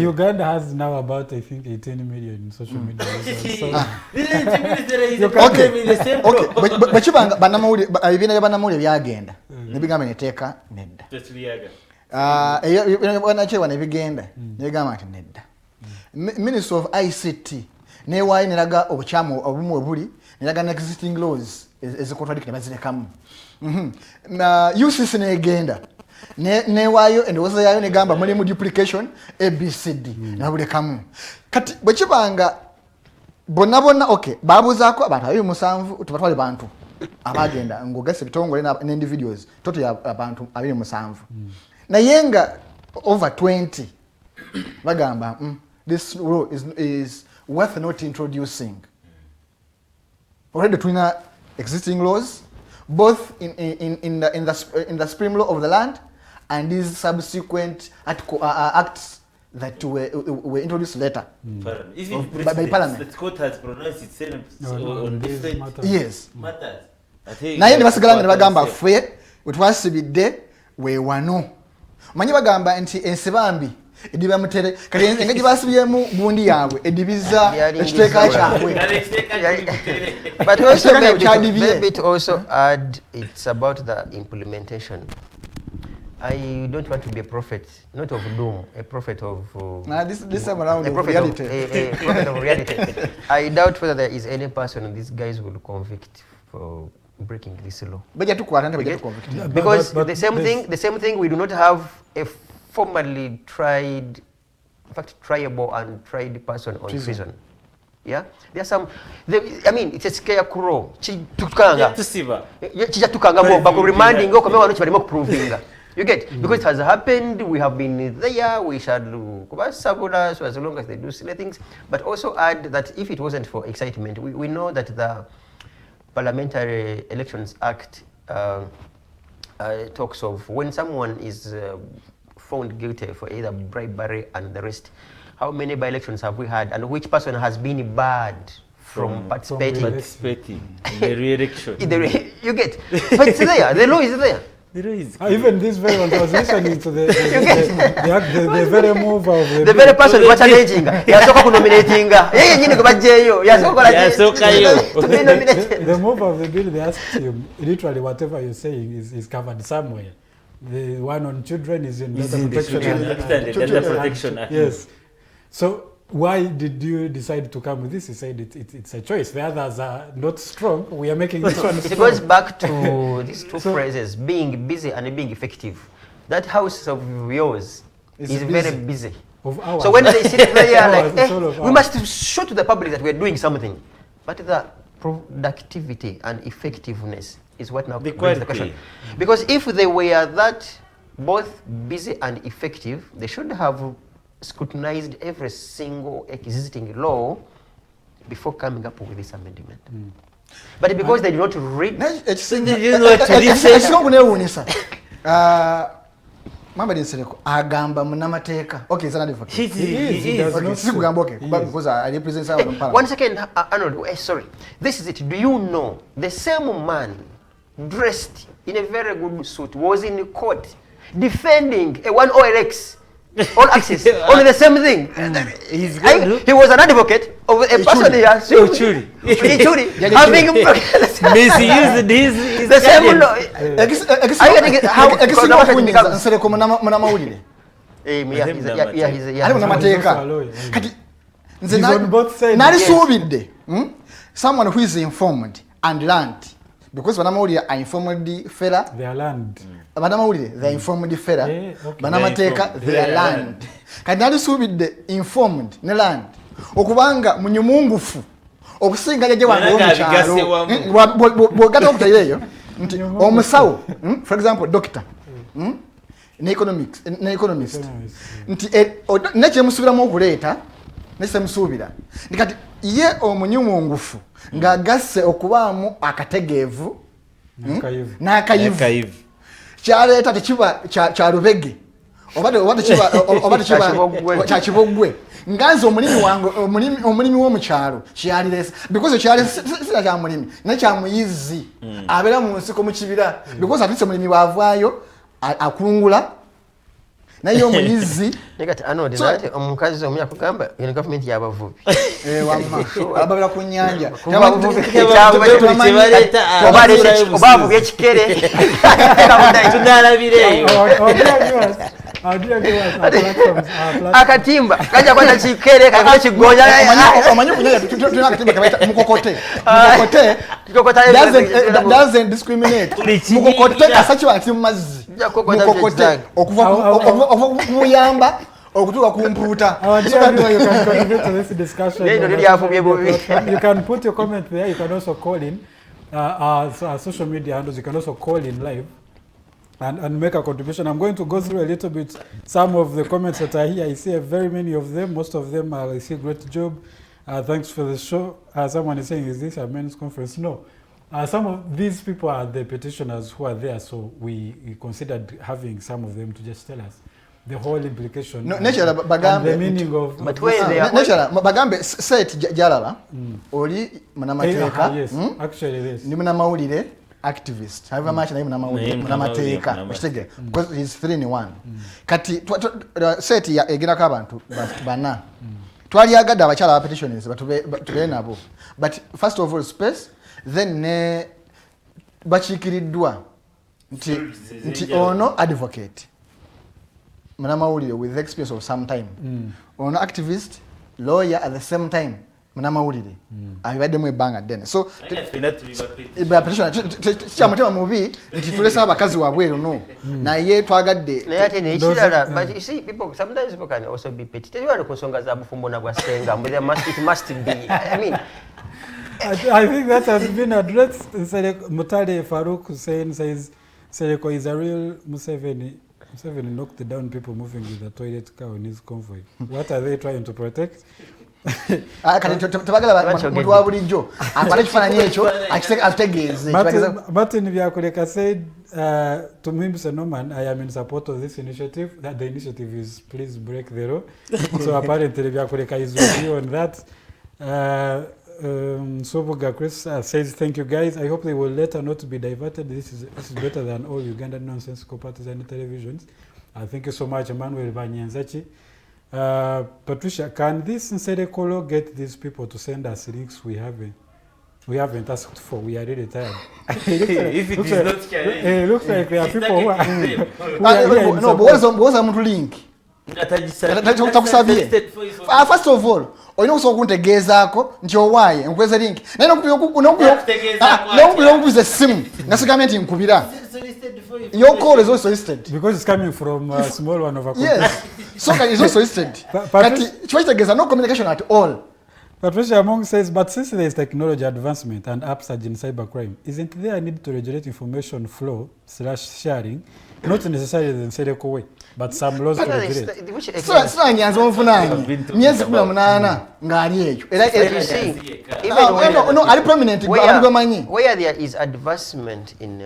Uganda has now about, I think, 18 million in social media. But ebibina bannamawulire byagenda nebigamba neteeka nedda. Bannakyewa nebigenda nebigamba nti nedda. Minister of ICT newaayo neraga obukyamu obumu obuli neraga ne existing laws as a contradict ne bazirekamu. UCC negenda newaayo endowooza yaayo negamba mulimu duplication ABCD nabulekamu. Kati bwe kibanga bonna okay babuzaako abantu 27 tubatwale bantu abagenda ngogese bitongole ne individuals toto ya abantu 27 naye nga over 20 bagamba this law is worth not introducing. Already between existing laws, both in the supreme law of the land and these subsequent acts that were introduced later by Parliament. The court has pronounced itself on different matters. Naye ne basigala ne bagamba ffe wetwasibidde weewano. Manyi bagamba nti ensibambi ediba mutere kale engeri basibyemu gundi yaabwe edibiza ekiteeka kyabwe. But also maybe it also add it's about the implementation. I don't want to be a prophet, not of doom, a prophet of this time around a prophet reality. A prophet of reality. I doubt whether there is any person these guys will convict for breaking this law. Because the same thing we do not have a formally tried, in fact triable and tried person on prison. Yeah, there are some. I mean, it's a scarecrow. Tukanga. Tukanga more, but reminding go come on to proving. You get because it has happened. We have been there. We shall sabula so as long as they do silly things. But also add that if it wasn't for excitement, we know that the Parliamentary Elections Act talks of when someone is found guilty for either bribery and the rest. How many by-elections have we had, and which person has been barred from participating in the re-election? You get, but it's there. The law is there. The law is even this very one was listening to the very move of the very person who was challenging. Yasoka nominating. The move of the bill, they asked him literally whatever you're saying is covered somewhere. The one on children is in data protection Act. Yes. So why did you decide to come with this? He said it's a choice. The others are not strong. We are making this one strong. It goes back to these two phrases, being busy and being effective. That house of yours is very busy. So when they sit there like, we must show to the public that we're doing something. But the productivity and effectiveness is what now brings the question. Because if they were that both busy and effective, they should have scrutinized every single existing law before coming up with this amendment. But because they did not read, Mama Nsereko agamba munamateeka. Okay, it's another fact. Because I represent someone. 1 second, Arnold. Sorry. This is it. Do you know the same man dressed in a very good suit was in court defending a 1 OLX? All access, only the same thing. He was an advocate of a person here. Having misused his the same law. He's on both sides. Someone who is informed and learned. Because Bannamawulire are informed fella. They are learned. Bannamawulire, they are informed fella. Bannamateeka, they are learned. Kati nali suubidde informed ne learned. Okubanga munyumungufu. Okusinga jaje wange omukyalo. Bw'ogatta okutaireeyo nti omusawo, for example, doctor. Ne economist. Nti nekyemusuubiramu okuleeta nesemusuubira. Kati ye omunyumungufu ng'agasse okubaamu akategeevu n'akayivu kyaleeta tekiba kya lubege oba tekiba kya kiboggwe nganze omulimi wange omulimi w'omukyalo kyalireesa because kyalesira kya mulimi naye kya muyizi abeera mu nsiko mu kibira because atise mulimi bwavaayo akungula naye omuyizi negati Arnold nati omukazi omuya kugamba ino government yabavubi wamma ababira ku nyanja obavubi ekikere tunalabireeyo akatimba kajja kwata kikere kajja kigonya omanyi kunyanja tulina akatimba kabaita mukokote doesn't discriminate mukokote kasakiba ati mu mazzi mukokote okuva kumuyamba okutuuka kumpuuta. You can put your comment there. You can also call in our social media handles. You can also call in live and make a contribution. I'm going to go through a little bit some of the comments that are here. I see very many of them. Most of them I see great job. Thanks for the show. Someone is saying, is this a men's conference? No. Some of these people are the petitioners who are there, so we considered having some of them to just tell us the whole implication and the meaning of... But where they are... Bagambe set Jalala, Oli Munamateeka, yes, actually yes. Ni Bannamawulire activist. However much na Munamateeka, because he's 3 in 1. Kati set ya eginako abantu bana. Twali agada abakyala petitioners batube nabo. But first of all space, then ne bakiikiriddwa nti ono advocate Bannamawulire with experience of some time. Ono activist, lawyer at the same time. Bannamawulire abibaddemu ebbanga ddene so kyamutema mubi nti tulesa abakazi wabweru no naye twagadde but you see people sometimes people can also be petty tell ku nsonga za bufumbo na bwa senga it must be I mean I think that has been addressed. Mutale Farouk Hussein says Nsereko is a real Museveni. Museveni knocked down people moving with a toilet car on his convoy. What are they trying to protect? Martin Byakuleka said, Tumuhimbise Norman, I am in support of this initiative. That the initiative is please break the law. So apparently Byakuleka is with you on that. Soboga Chris says, thank you guys. I hope they will later not be diverted. This is better than all Ugandan nonsensical partisan televisions. Thank you so much, Emmanuel Banyanzachi. Patricia, can this Nsereko get these people to send us links we haven't asked for? We are really tired. If it is not carrying, it looks like there are people who are no, but what's a link? First of all, oyina osobola okuntegeezaako nti owaaye nkweza link naye nokubuuza essimu nasigambye nti nkubira your call is also listed because it's coming from a small one of a yes so it's also listed kati kiba kitegeeza no communication at all. Patricia Among says, but since there is technology advancement and upsurge in cybercrime, isn't there a need to regulate information flow / sharing, not necessarily the Nsereko way, but some laws to regulate? So nyanza omufunanyi myezi 18 ngaali ekyo no ali prominent abantu where there is advancement in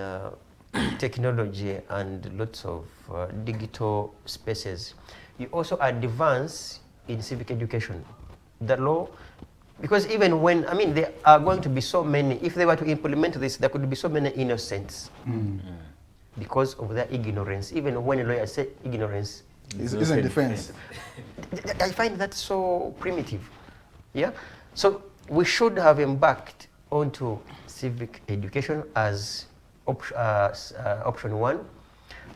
technology and lots of digital spaces, you also advance in civic education. The law, because even when, I mean, there are going to be so many, if they were to implement this, there could be so many innocents because of their ignorance. Even when lawyers say ignorance isn't defense. I find that so primitive. Yeah? So we should have embarked onto civic education as option one.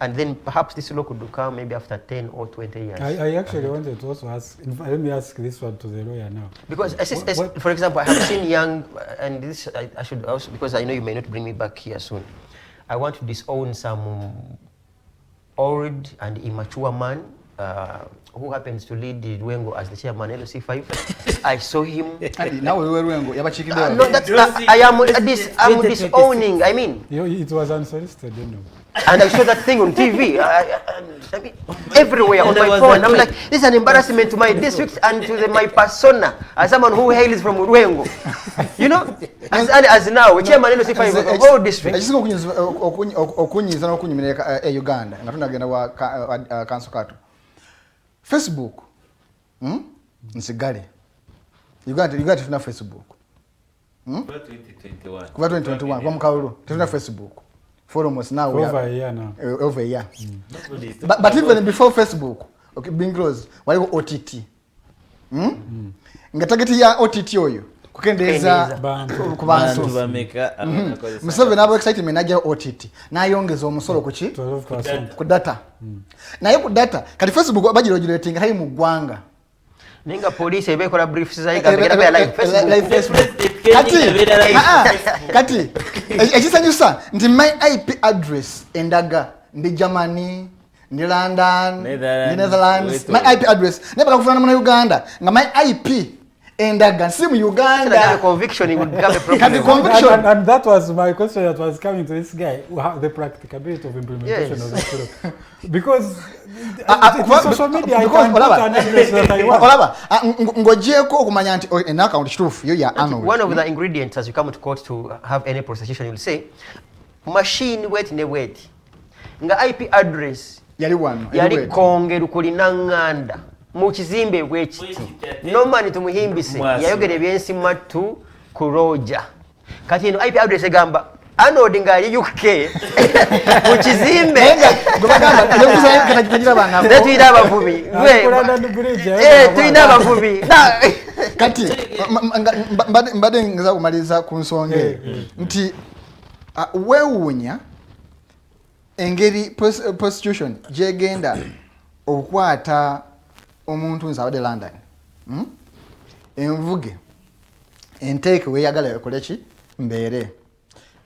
And then perhaps this law could come maybe after 10 or 20 years. I actually wanted to also ask, let me ask this one to the lawyer now. Because, for example, I have seen young, and this I should also, because I know you may not bring me back here soon, I want to disown some old and immature man who happens to lead the Rwengo as the chairman LC5. I saw him. Now we were Rwengo. No, that's I'm disowning. I mean, it was unsolicited, you know. And I saw that thing on TV, I mean, everywhere on my phone. I'm like, this is an embarrassment to my district and to my persona as someone who hails from Rwengo. You know, as now, chairman LC5 of the whole district. I just okunyiza n'okunyumireka Uganda nga tunagenda wa Council Kato. Facebook, nsigale. Uganda tuna Facebook. Kuva 2021 kwa mukawulo tuna Facebook. Forum was now over a year now. Over a year. But even before Facebook, okay, being closed, wali OTT. Nga target ya OTT oyo kukendeza kubantu bameka Museveni abo excitement najja OTT nayongeza omusolo ku ki 12% ku data naye ku data kati Facebook bagirogirating hayi mu gwanga ninga police ebekola briefs za igabira live Facebook kati ekisanyusa nti my IP address endaga ndi Germany ndi London ndi Netherlands my IP address nebaka kufana na Uganda nga my IP endaga si mu Uganda the conviction would become a problem and that was my question that was coming to this guy, the practicability of implementation of this because social media ngojeko okumanya nti en account kitufu yo ya Arnold. One of the ingredients as you come to court to have any prosecution, you will say machine wait ne wait nga IP address yali konge lukulina nganda mu kizimbe bwekiti Norman Tumuhimbise yayogera ebyensimma tu ku Roger kati ino IP address egamba Arnold ngali UK mu kizimbe tuyina abavubi tuyina abavubi kati mbade ngeza kumaliza ku nsonge nti wewunya engeri prostitution jegenda okwata omuntu nzawade London envuge enteeka weyagala ekole ki mbeere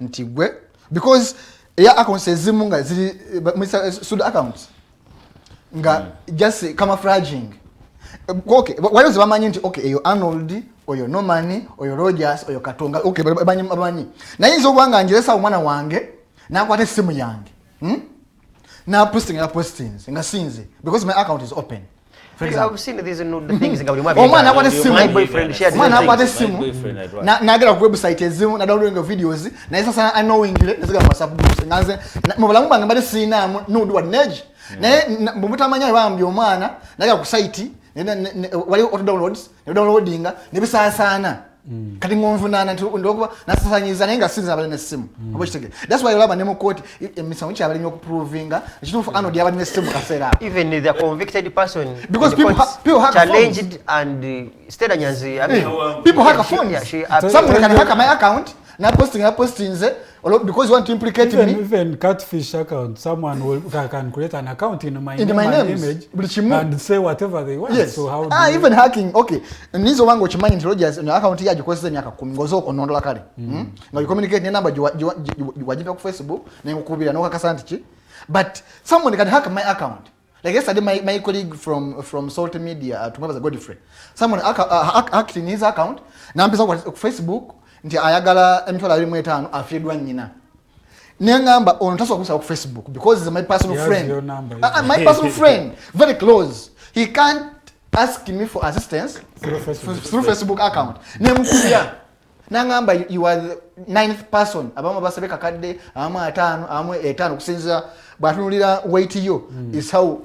nti gwe because ya accounts ezimu nga ziri pseudo accounts nga just camouflaging okay waliwo zibamanyi nti okay eyo Arnold oyo Norman oyo Rogers oyo Katonga okay bamanyi naye nzo kubanga njiresa omwana wange nakwata essimu yange na postings nga sinze because my account is open. For example, I've seen these things in Gabon. Omwana akwata essimu my boyfriend shared omwana akwata essimu nagera ku website ezimu na downloading videos naye sasa unknowingly naziga mu WhatsApp groups ngaze mu bulamu bwange mbali sinamu nudu wa nage naye mu butamanya bambi omwana nagera ku site wali auto downloads ne downloadinga ne bisaasana kati ngonvunana ndokuba nasasanyiza naye nga sinza abali nessimu obo kitege that's why olaba ne mu court emisango kyabali nyo kuprovinga ekitufu Arnold yabali nessimu kaseera even the convicted person because people hack challenged and stayed anyanzi people hack phones someone can hack my account na posting because you want to implicate me even catfish account someone can create an account in my image and say whatever they want. Yes. So how even hacking okay nizo wango chimanyi nti Rogers na account yaje kwese myaka 10 ngozo onondola kale nga you communicate ne number wajinda ku Facebook na ngukubira no kakasanti chi but someone can hack my account like yesterday my colleague from Salt Media Tumhimbise Godfrey someone hacked in his account na mpesa ku Facebook nti ayagala M25 afidwa nyina nengamba ontaswa kusa ku Facebook because he's my personal friend my personal friend very close he can't ask me for assistance through Facebook account nemukubya nangamba you are the 9th person abama basabeka kadde ama 5 kusinza batunulira weight yo is how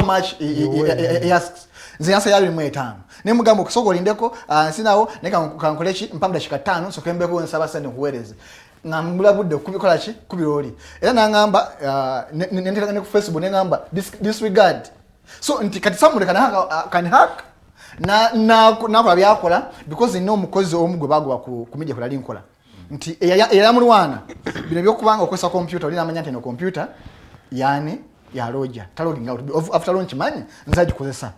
much he asks nziyansa yali mu 5 nemugamba kusoko lindeko sinawo neka kankolechi mpamda shika 5 so kembeko nsaba sende kuwereze ngambula budde kubikola chi kubiroli era nangamba nenteka ne ku Facebook nengamba disregard so nti kati someone can hack na kola byakola because no mukozi omugwe bagwa ku media kola linkola nti era mulwana bino byokubanga okwesa computer olina amanya nti no computer yani ya Roger logging out after launch manye nzaji kozesa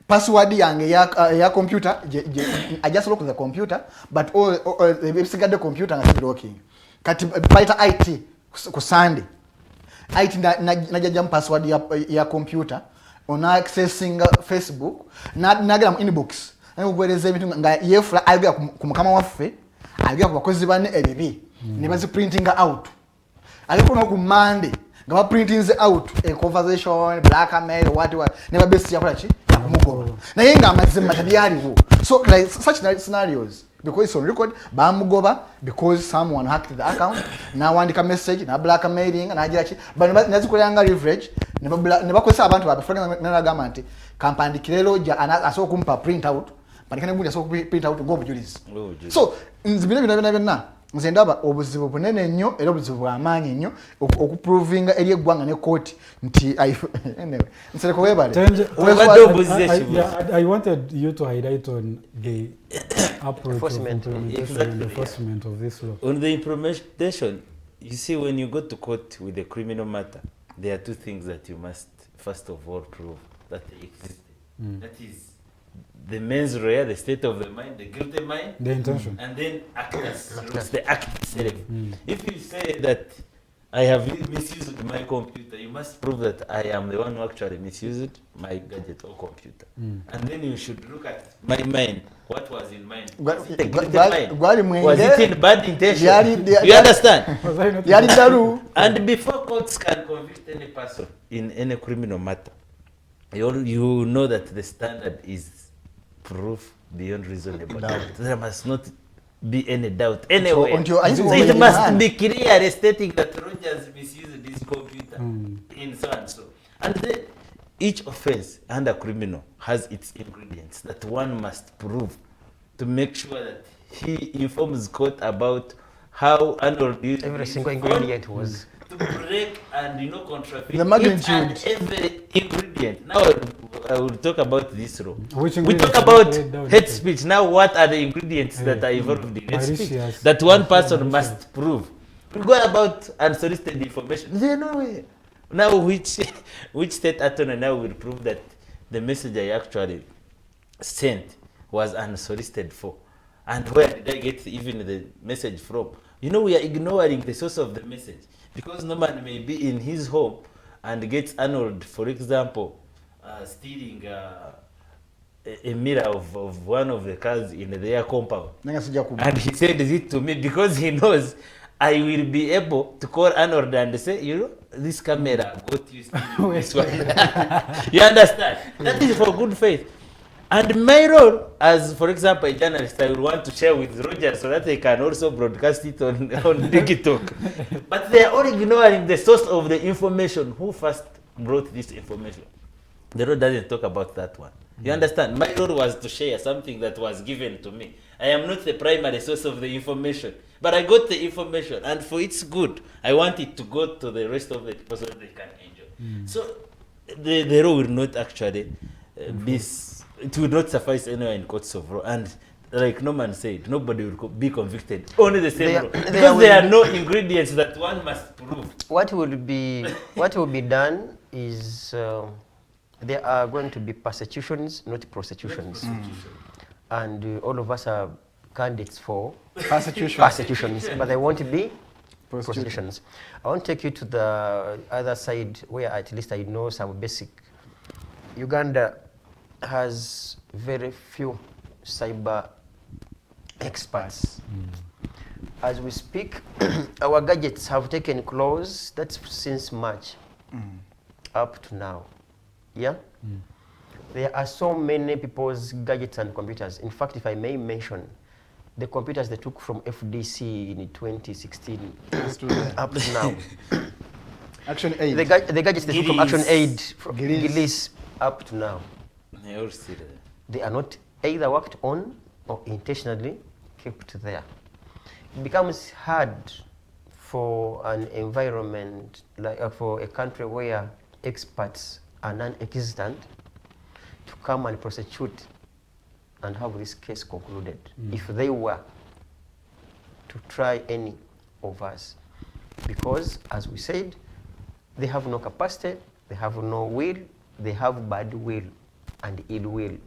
password yange ya computer I just lock the computer but all the computer na locking kati paita IT ku Sunday IT na jam password ya computer on accessing Facebook na gram inbox ngubwereza ebintu nga yefula alga kumukama waffe alga kubakozi bane ebibi ne bazi printing out aliko no ku Monday ngaba printing out a conversation blackmail what never best yakola chi yakumugoba naye nga amazima tabyaliwo so like such scenarios because it's on record bamugoba because someone hacked the account na wandika message na blackmailing na ajira chi bano nazikolanga leverage ne bakosa abantu babafranga na government kampandikire Roger aso kumpa print out panikane gundi aso print out go bujulizi so nzibine bina nze ndaba obuzibu bunene nnyo era obuzibu bw'amaanyi nnyo okuprovinga eri eggwanga ne court nti anyway Nsereko webale I wanted you to highlight on the approach of enforcement of this law. On the implementation, you see, when you go to court with a criminal matter, there are two things that you must first of all prove that they exist. That is the mens rea, the state of the mind, the guilty mind, the intention, and then actors, the act itself. If you say that I have misused my computer, you must prove that I am the one who actually misused my gadget or computer. And then you should look at my mind. What was in mind? Was it in bad intention? You understand? And before courts can convict any person in any criminal matter, you know that the standard is proof beyond reasonable doubt. There must not be any doubt anywhere. So it must be clearly stating that Rogers misused his computer in so and so. And then each offense under criminal has its ingredients that one must prove to make sure that he informs court about how Arnold used every single ingredient was to break and contravene the magnitude and every ingredient. Now I will talk about this law. We talk about hate speech. Now what are the ingredients that are involved in hate speech that one person must prove? We go about unsolicited information. There no way. Now which state attorney now will prove that the message I actually sent was unsolicited for? And where did I get even the message from? You know, we are ignoring the source of the message. Because no man may be in his home and gets Arnold, for example, stealing a mirror of one of the cars in their compound. And he said it to me because he knows I will be able to call Arnold and say, you know, this camera got you stealing this one. You understand? That is for good faith. And my role as, for example, a journalist, I will want to share with Rogers so that they can also broadcast it on Digitalk. But they are all ignoring the source of the information. Who first brought this information? The role doesn't talk about that one. You understand? My role was to share something that was given to me. I am not the primary source of the information, but I got the information, and for its good, I want it to go to the rest of the people so that they can enjoy. So the role will not actually be. It will not suffice anywhere in courts of law, and like Norman said, nobody will be convicted. Only the same law, because there are no ingredients that one must prove. What will be done is there are going to be persecutions, not prosecutions, and all of us are candidates for persecutions, but they won't be prosecutions. I want to take you to the other side where at least I know some basic. Uganda has very few cyber experts. As we speak, our gadgets have taken close, that's since March, up to now. Yeah? There are so many people's gadgets and computers. In fact, if I may mention, the computers they took from FDC in 2016 up to now. Action Aid. The gadgets they took from Action Aid, from Gilis up to now. They are not either worked on or intentionally kept there. It becomes hard for an environment, like for a country where experts are non-existent, to come and prosecute and have this case concluded. If they were to try any of us. Because, as we said, they have no capacity, they have no will, they have bad will and ill will.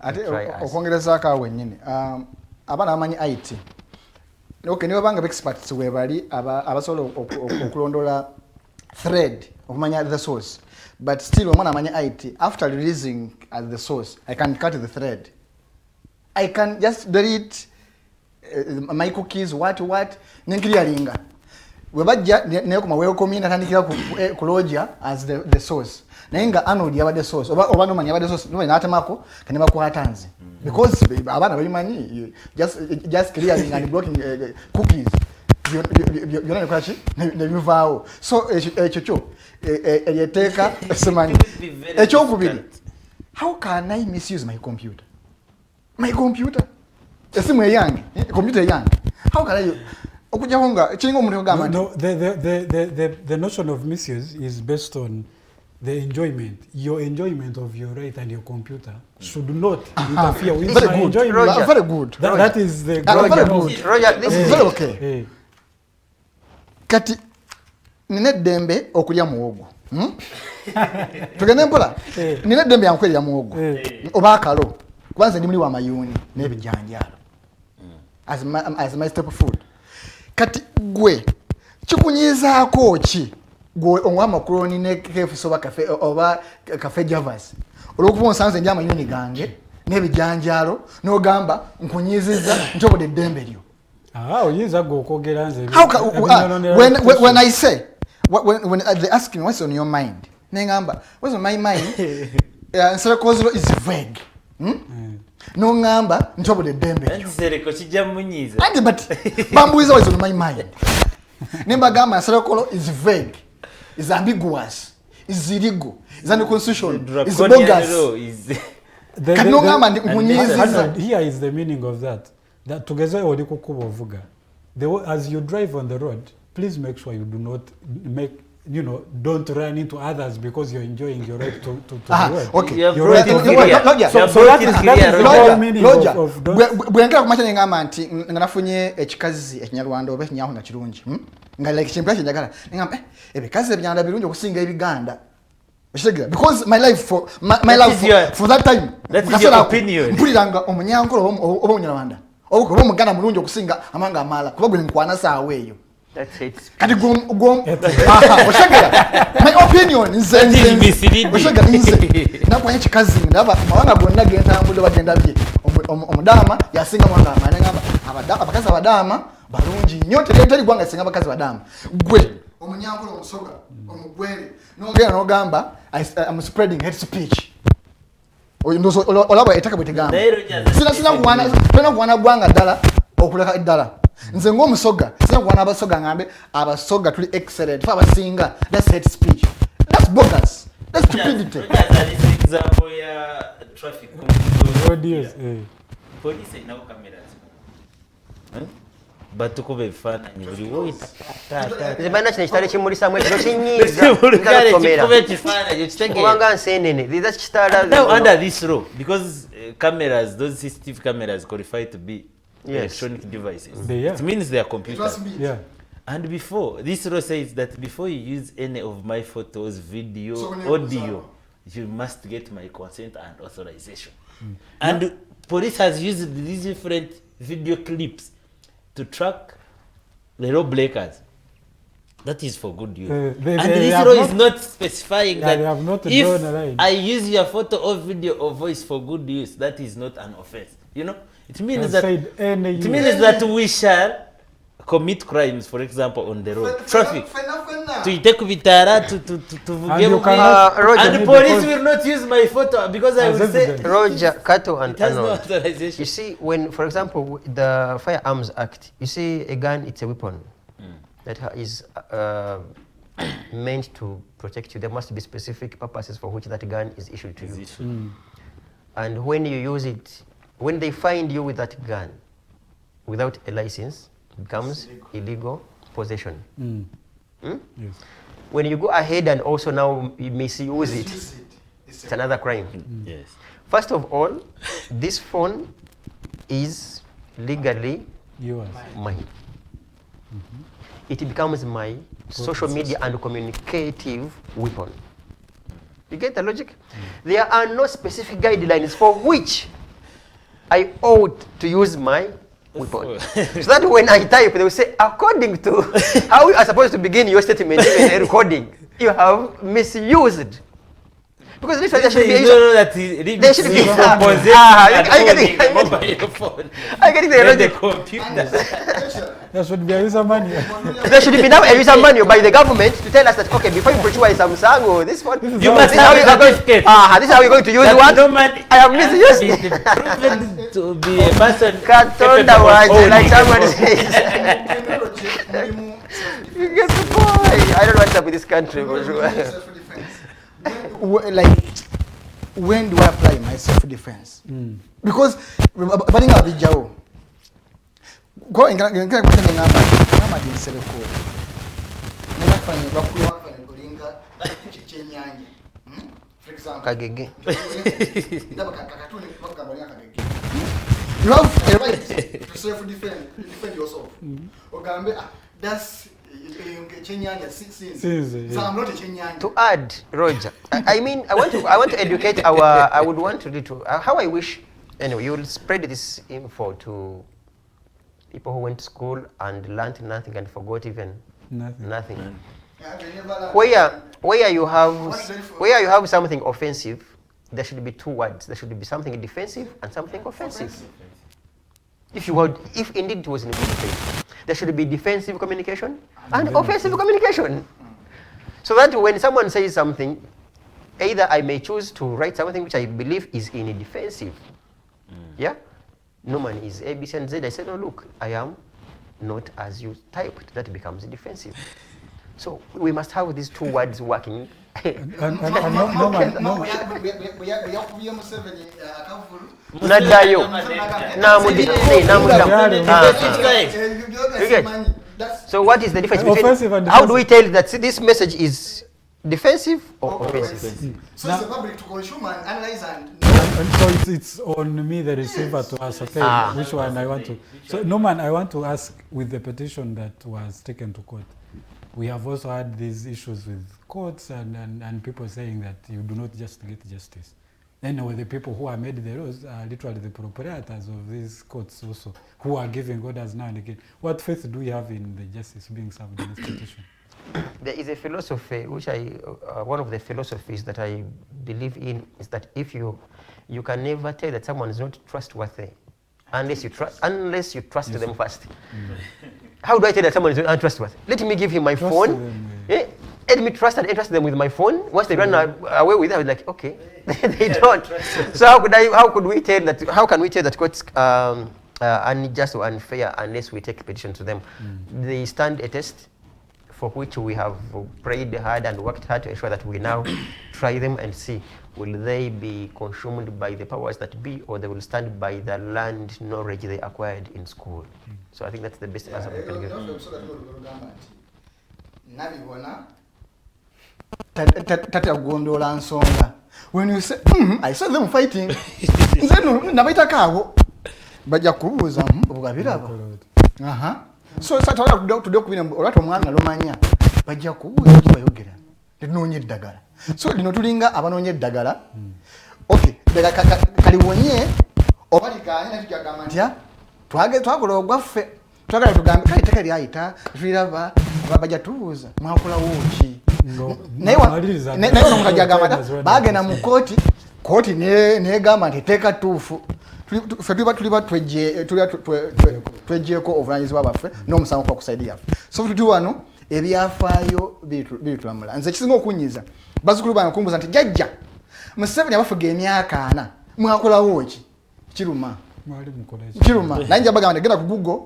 Ate okwongereza akawe nyine abana amanyi IT okay niwe banga experts we bali abasobola okulondola thread okumanya the source, but still omwana amanyi IT after releasing at the source I can cut the thread, I can just delete my cookies what nenclearinga webajja ne kuma welcome natandikira ku Roger as the source nainga Arnold yabade source oba no manya yabade source no natemako kaneba ku hatanze because abana bayimanyi just clearing and blocking cookies yona kwachi ne bivao so echo etteeka semani echo kubiri how can I misuse my computer esimu yange computer yange how can I no, the notion of misuse is based on the enjoyment. Your enjoyment of your right and your computer should not interfere with my enjoyment. Roger. Very good. That is the very good. Roger, this is very okay. Kati nine dembe okulya muwogo. Tugende mpola. Nine dembe yankwelya muwogo. Oba akalo. Kwanza ndi muli wa mayuni n'ebijanjalo. As my staple food. Kati gwe chikunyizaako ki gwe omwama kroni ne kefu soba cafe oba cafe javas olwokuba onsanze njama nyoni gange n'ebijanjalo n'ogamba nkunyiziza ntobode dembe lyo oyinza gwe okwogera nze when I say when they ask me what's on your mind nengamba what's on my mind Nsereko is vague no ngamba ntobode dembe Nsereko kijja munyiza but bambuiza was on my mind nemba gamba Nsereko is vague, is ambiguous, is illegal, is unconstitutional, is bogus. Here is the meaning of that together odikukuba ovuga as you drive on the road, please make sure you do not don't run into others because you're enjoying your right to the road. Okay. Your right to that is the whole meaning of bwenga kumanya ngamba nti nganafunye ekikazi ekinyarwanda oba kinyaho na kirungi nga like chimpya njagala ngamba ebikazi ebyanda birungi okusinga ebiganda because my life for that time that's your opinion mpuliranga omunyankolo oba omunyarwanda okuba omuganda mulungi okusinga amanga amala kuba gwe nkwana saawe eyo kati oshagala my opinion nze nakwanya kikazi ndaba mawanga gonna gentambudde bagenda bye omudama yasinga mwanga amala ngamba abakazi abadama balungi nnyo teri gwanga yasinga abakazi badama gwe omunyankulu omusoga omugwere nogenda nogamba I'm spreading hate speech olaba ettaka bwe tegamba sina kuwana gwanga ddala okuleka eddala nze ng'omusoga sina kuwana abasoga ngambe abasoga tuli excellent fe abasinga that's hate speech, that's bogus, that's stupidity. Example ya traffic police inawo cameras batuko bebifaananyi buli woyita zimana kino kitale kimulisamu ekiro kinyiiza kubanga nseenene that's kitala now under this law because cameras, those CCTV cameras qualify to be electronic devices. It means they are computers. Yeah. And before, this law says that before you use any of my photos, video, audio, you must get my consent and authorization. And police has used these different video clips to track the law breakers. That is for good use. And this law is not specifying that if I use your photo or video or voice for good use, that is not an offense. You know, it means that we shall commit crimes, for example, on the road, traffic. To take vitara and the police will not use my photo because I will say Roger, Kato and Arnold. You see, when, for example, the Firearms Act, you see a gun, it's a weapon that is meant to protect you. There must be specific purposes for which that gun is issued to you. And when you use it, when they find you with that gun without a license, it becomes illegal possession. Yes. When you go ahead and also now you misuse it, it's another crime. Yes. First of all, this phone is legally yours, mine. It becomes my social media and communicative weapon. You get the logic? There are no specific guidelines for which I ought to use my weapon. So that when I type, they will say, according to how you are supposed to begin your statement in a recording, you have misused. Because this there should be there should be I get the computer. There should be a user manual. There should be now a user manual by the government to tell us that okay, before you purchase Samsung or this one, you must have a certificate. This is how you're going to use what? I have misused it. Proven to be a person. Katonda was like someone says. You get the point. I don't know what's up with this country. Like, when do I apply my self-defense? Because bani nga bijjawo ko ngana kutende ngamba di Nsereko nafanya bakulw'abalala kulinga kyenyanja for example kagege ndaba kakatuni bakagamba kagege you have a right to self-defend yourself ogambe that's to add, Roger, I mean, I want to educate I would want to do how I wish, anyway, you will spread this info to people who went to school and learned nothing and forgot even nothing. Where you have something offensive, there should be two words. There should be something defensive and something offensive. If indeed it was in a good faith, there should be defensive communication and offensive communication. So that when someone says something, either I may choose to write something which I believe is in a defensive. Yeah? Norman is A, B, C, and Z. I said, no, look, I am not as you typed. That becomes defensive. So we must have these two words working. So what is the difference between how do we tell that this message is defensive or offensive? So it's the public to consume and analyze and so it's on me, the receiver, to ascertain which one I want to. So Norman, I want to ask, with the petition that was taken to court, we have also had these issues with courts and people saying that you do not just get justice. Anyway, the people who are made the laws are literally the proprietors of these courts also, who are giving orders now and again. What faith do we have in the justice being served in this petition? There is a philosophy which one of the philosophies that I believe in is that if you can never tell that someone is not trustworthy unless you trust them first. How do I tell that someone is not untrustworthy? Let me give him my phone. Let me trust and entrust them with my phone. Once they run away with it, I was like, okay, they don't. So how can we tell that courts are unjust or unfair unless we take petition to them? They stand a test for which we have prayed hard and worked hard to ensure that we now try them and see will they be consumed by the powers that be, or they will stand by the learned knowledge they acquired in school. So I think that's the best answer we can give. When you say, I saw them fighting, nabaita kawo bajja kubuuza obugabiraba. So satala tudde kubina olwatu omwana lomanya bajja kubuuza kibayogera linoonya eddagala. So lino tulinga abanoonya eddagala. Okay, kaliwonye oba liganye natujagamba ntya twakola ogwaffe twagala tugambe kale ettaka lyayita tuliraba bajja tubuuza mwakolawo ki. Naye omuntu ajagamba bagenda mu kooti negamba nti etteeka ttuufu ffe tuliba tweggyeko obuvunanyizibwa bwaffe n'omusango kwa kusaidi yaffe. So tuli wano ebyafaayo biritulamula. Nze kisinga okunyiza bazzukulu bange kumbuuza nti jjajja Museveni abafuga emyaka 4 mwakolawo ki? Kiruma naye nja bagamba genda ku Google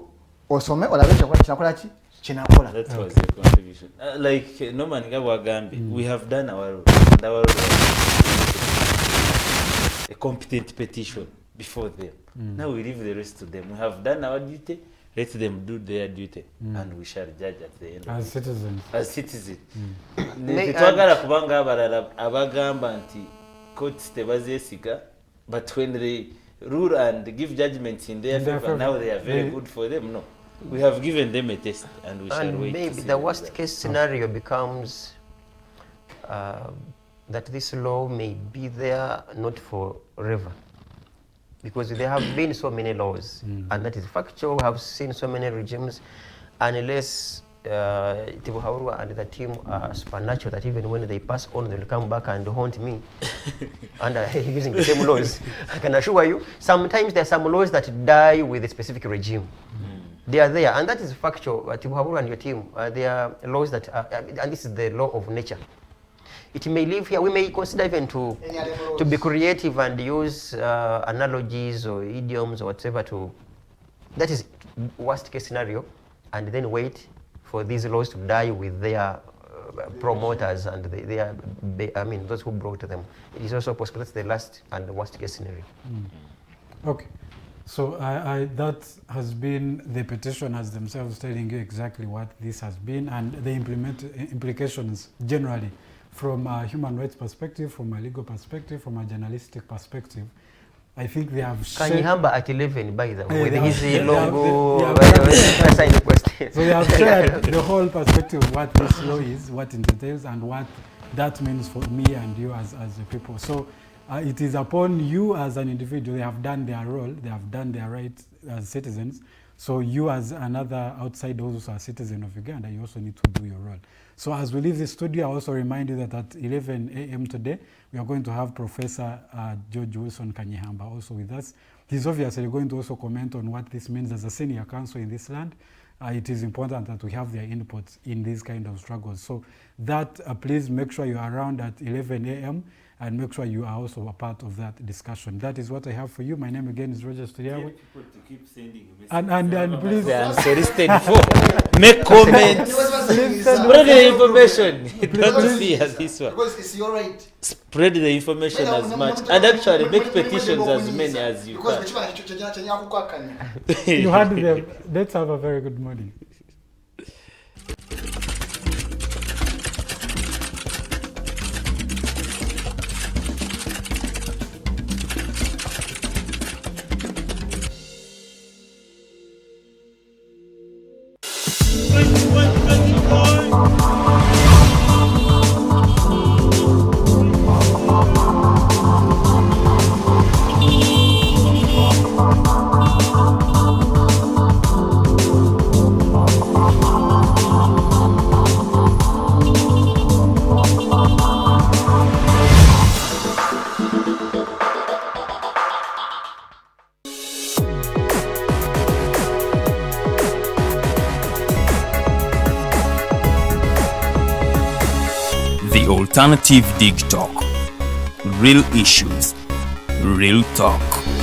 osome olabe kinakola ki kinakola. That was a contribution. Like Norman Gawagambi, we have done our role. And our role a competent petition before them. Now we leave the rest to them. We have done our duty. Let them do their duty, and we shall judge at the end. As citizens. As citizens. Twagala kubanga abalala abagamba nti courts tebazeesiga, but when they rule and give judgments in their favor, now they are very good for them. No. We have given them a test, and we shall wait. Maybe the worst case scenario becomes that this law may be there not forever, because there have been so many laws, and that is factual. We have seen so many regimes, unless Tumuhimbise and the team are supernatural, that even when they pass on, they'll come back and haunt me under using the same laws. I can assure you, sometimes there are some laws that die with a specific regime. They are there, and that is factual. Tumuhimbise and your team, there are laws that are, and this is the law of nature. It may live here. We may consider even to be creative and use analogies or idioms or whatever to. That is worst case scenario, and then wait for these laws to die with their promoters and those who brought them. It is also possible. That's the last and the worst case scenario. Okay. So that has been, the petition has themselves telling you exactly what this has been and the implications generally from a human rights perspective, from a legal perspective, from a journalistic perspective. I think they have shared... Kanyihamba at 11, by the way, with his logo. So they have shared the whole perspective of what this law is, what it entails, and what that means for me and you as the people. So it is upon you as an individual. They have done their role, they have done their right as citizens. So you as another outsider who's a citizen of Uganda, you also need to do your role. So as we leave the studio, I also remind you that at 11 a.m. today, we are going to have Professor George Wilson Kanyihamba also with us. He's obviously going to also comment on what this means as a senior counsel in this land. It is important that we have their inputs in these kind of struggles. So that, please make sure you are around at 11 a.m. and make sure you are also a part of that discussion. That is what I have for you. My name again is Rogers Tulyahabwe. People to keep sending messages. And please. They are solicited for. Make comments. Spread the information. Don't see as this one. Because it's your right. Spread the information as much. And actually make petitions as many as you can. You had them. Let's have a very good morning. Alternative Digitalk. Real issues, real talk.